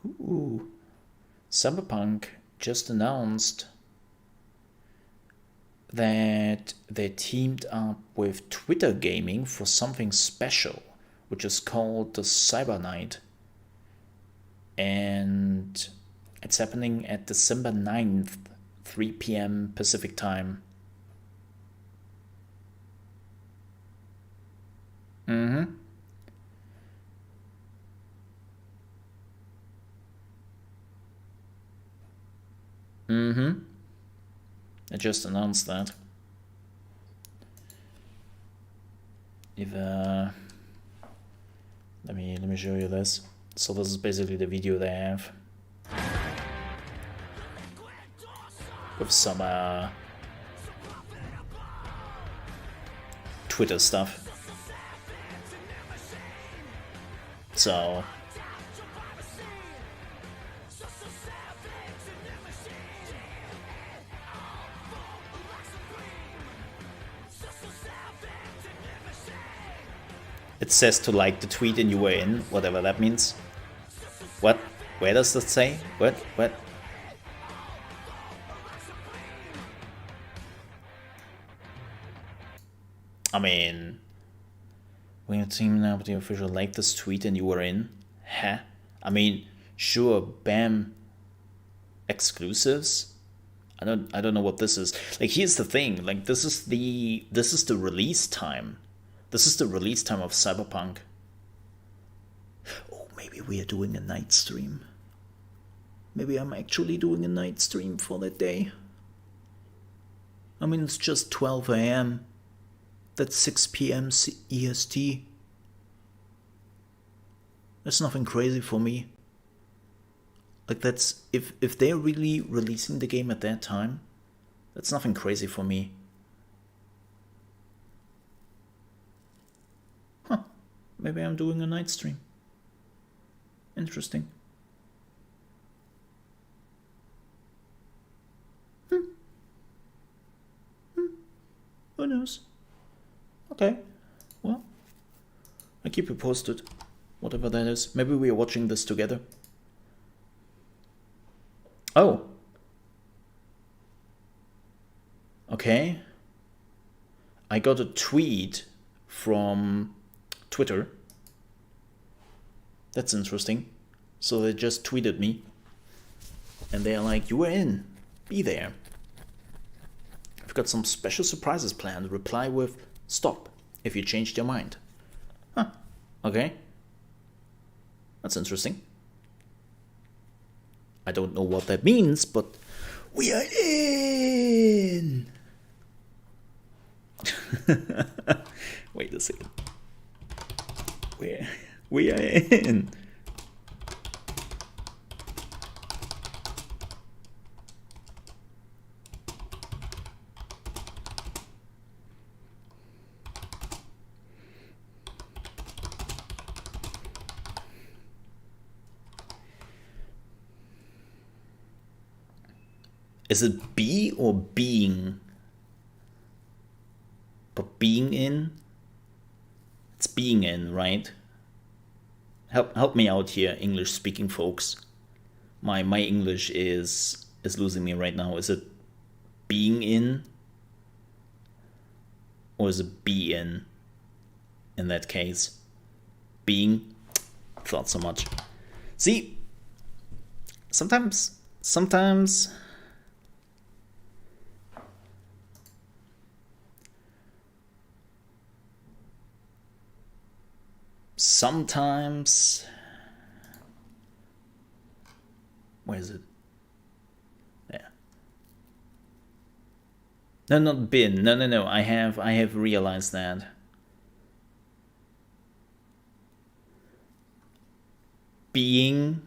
Ooh. Cyberpunk just announced that they teamed up with Twitter Gaming for something special, which is called the Cyber Night. And it's happening at December 9th, 3 p.m. Pacific time. Mm-hmm. Mm-hmm. I just announced that. if let me show you this. So this is basically the video they have with some Twitter stuff. So it says to like the tweet and you were in, whatever that means. What? Where does that say? What? I mean, when your team now with the official like this tweet and you were in, huh? I mean, sure, bam, exclusives. I don't know what this is. Like, here's the thing. Like, this is the release time. This is the release time of Cyberpunk. Oh, maybe we are doing a night stream. Maybe I'm actually doing a night stream for that day. I mean, it's just 12 AM. That's 6 PM EST. That's nothing crazy for me. Like, that's if they're really releasing the game at that time, that's nothing crazy for me. Huh. Maybe I'm doing a night stream. Interesting. Who knows? Okay, well, I'll keep you posted, whatever that is. Maybe we are watching this together. Oh. Okay. I got a tweet from Twitter. That's interesting. So they just tweeted me. And they're like, you were in. Be there. I've got some special surprises planned. Reply with stop if you changed your mind. Huh. Okay. That's interesting. I don't know what that means, but we are in. Wait a second. We are in. Is it be or being? But being in? It's being in, right? Help me out here, English speaking folks. My English is losing me right now. Is it being in? Or is it be in that case? Being? Thought so much. See, sometimes where is it? Yeah. No, not been. No. I have realized that. Being.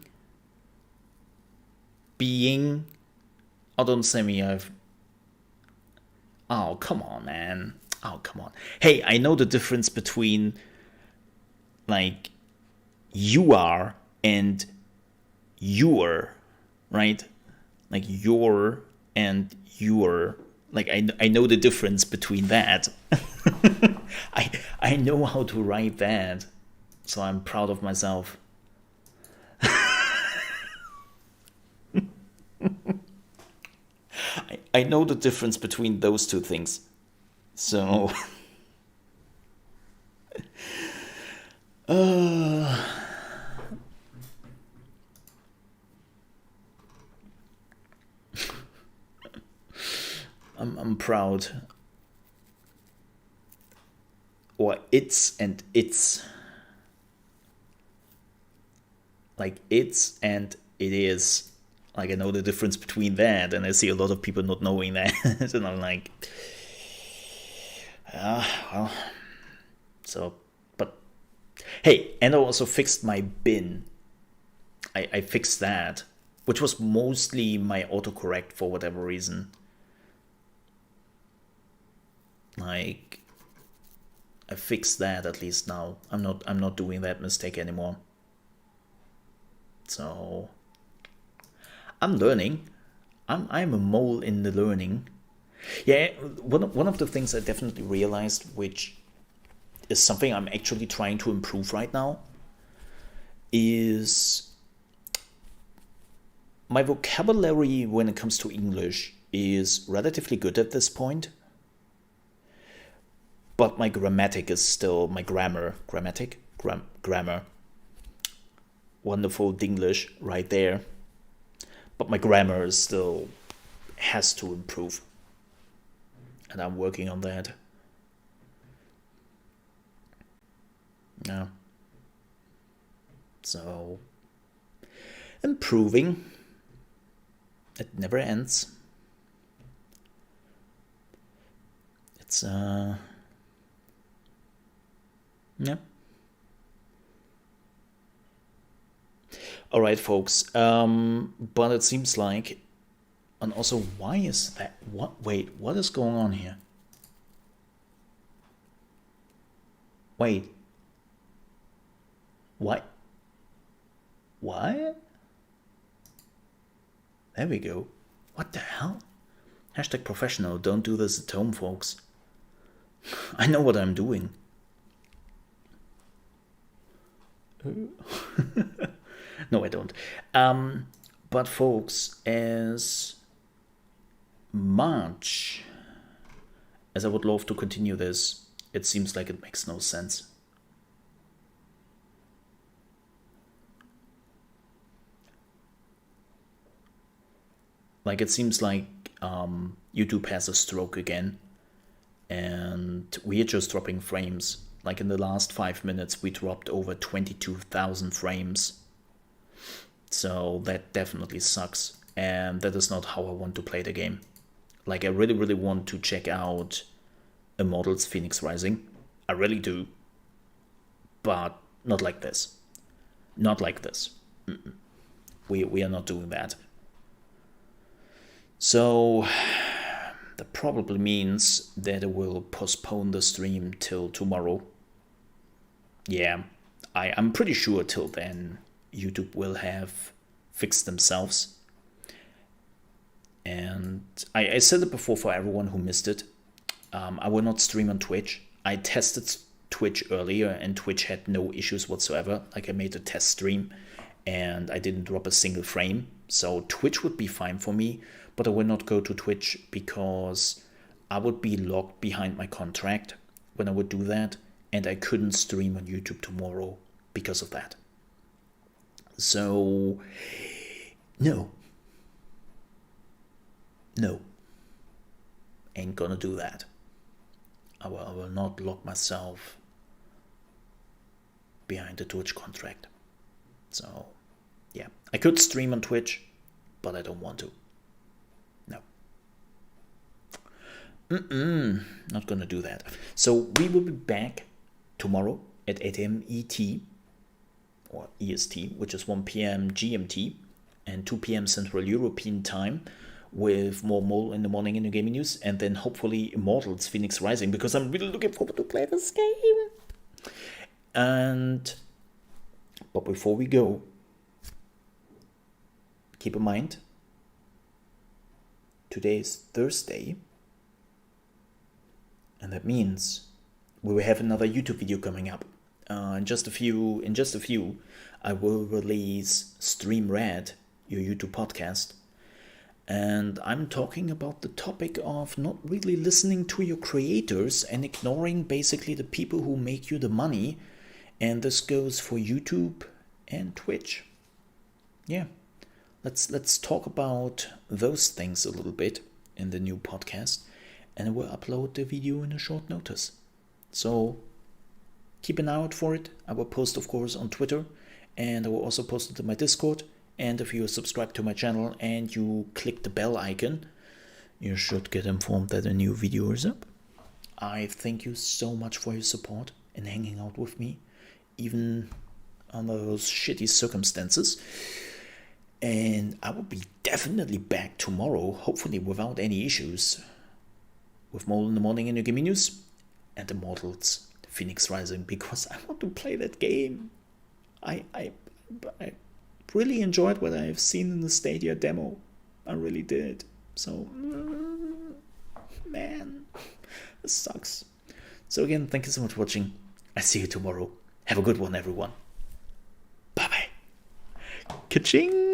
Oh, don't say me. Oh, come on, man. Oh, come on. Hey, I know the difference between like you are and you're, right? Like you're and you're. Like I know the difference between that. I know how to write that, so I'm proud of myself. I know the difference between those two things, so I'm proud. Or it's and it's. Like it's and it is. Like I know the difference between that, and I see a lot of people not knowing that. And I'm like, well, So, but hey, and I also fixed my bin. I fixed that, which was mostly my autocorrect for whatever reason. Like, I fixed that at least now. I'm not doing that mistake anymore. So I'm learning. I'm a mole in the learning. Yeah, one of the things I definitely realized, which is something I'm actually trying to improve right now, is my vocabulary when it comes to English is relatively good at this point. But my grammatic is still my grammar. Grammar. Wonderful Dinglish right there. But my grammar is still has to improve. And I'm working on that. Yeah. So, improving. It never ends. It's, yeah. All right, folks. But it seems like, and also, why is that? Wait, what is going on here? Wait. What? What? There we go. What the hell? Hashtag professional. Don't do this at home, folks. I know what I'm doing. No, I don't. But folks, as much as I would love to continue this, it seems like it makes no sense. Like, it seems like YouTube has a stroke again, and we are just dropping frames. Like, in the last 5 minutes, we dropped over 22,000 frames. So that definitely sucks, and that is not how I want to play the game. Like, I really, really want to check out Immortals Phoenix Rising. I really do. But not like this. Not like this. We are not doing that. So that probably means that I will postpone the stream till tomorrow. Yeah, I'm pretty sure till then YouTube will have fixed themselves. And I said it before for everyone who missed it. I will not stream on Twitch. I tested Twitch earlier and Twitch had no issues whatsoever. Like, I made a test stream and I didn't drop a single frame. So Twitch would be fine for me, but I will not go to Twitch because I would be locked behind my contract when I would do that, and I couldn't stream on YouTube tomorrow because of that. So, no, ain't gonna do that. I will not lock myself behind the Twitch contract. So, yeah, I could stream on Twitch, but I don't want to. No. Not gonna do that. So we will be back tomorrow at 8 a.m. ET, or EST, which is 1 p.m. GMT, and 2 p.m. Central European Time, with more Mole in the morning in the gaming news, and then hopefully Immortals Phoenix Rising, because I'm really looking forward to play this game. But before we go, keep in mind, today is Thursday, and that means we will have another YouTube video coming up. In just a few, I will release Stream Red, your YouTube podcast, and I'm talking about the topic of not really listening to your creators and ignoring basically the people who make you the money, and this goes for YouTube and Twitch. Yeah, let's talk about those things a little bit in the new podcast, and I will upload the video in a short notice. So keep an eye out for it. I will post, of course, on Twitter, and I will also post it in my Discord. And if you are subscribed to my channel and you click the bell icon, you should get informed that a new video is up. I thank you so much for your support, and hanging out with me, even under those shitty circumstances. And I will be definitely back tomorrow, hopefully without any issues, with Mole in the Morning and New Gaming News and Immortals Phoenix Rising, because I want to play that game. I really enjoyed what I've seen in the Stadia demo. I really did. So, man, this sucks. So again, thank you so much for watching. I see you tomorrow. Have a good one, everyone. Bye-bye. Ka-ching!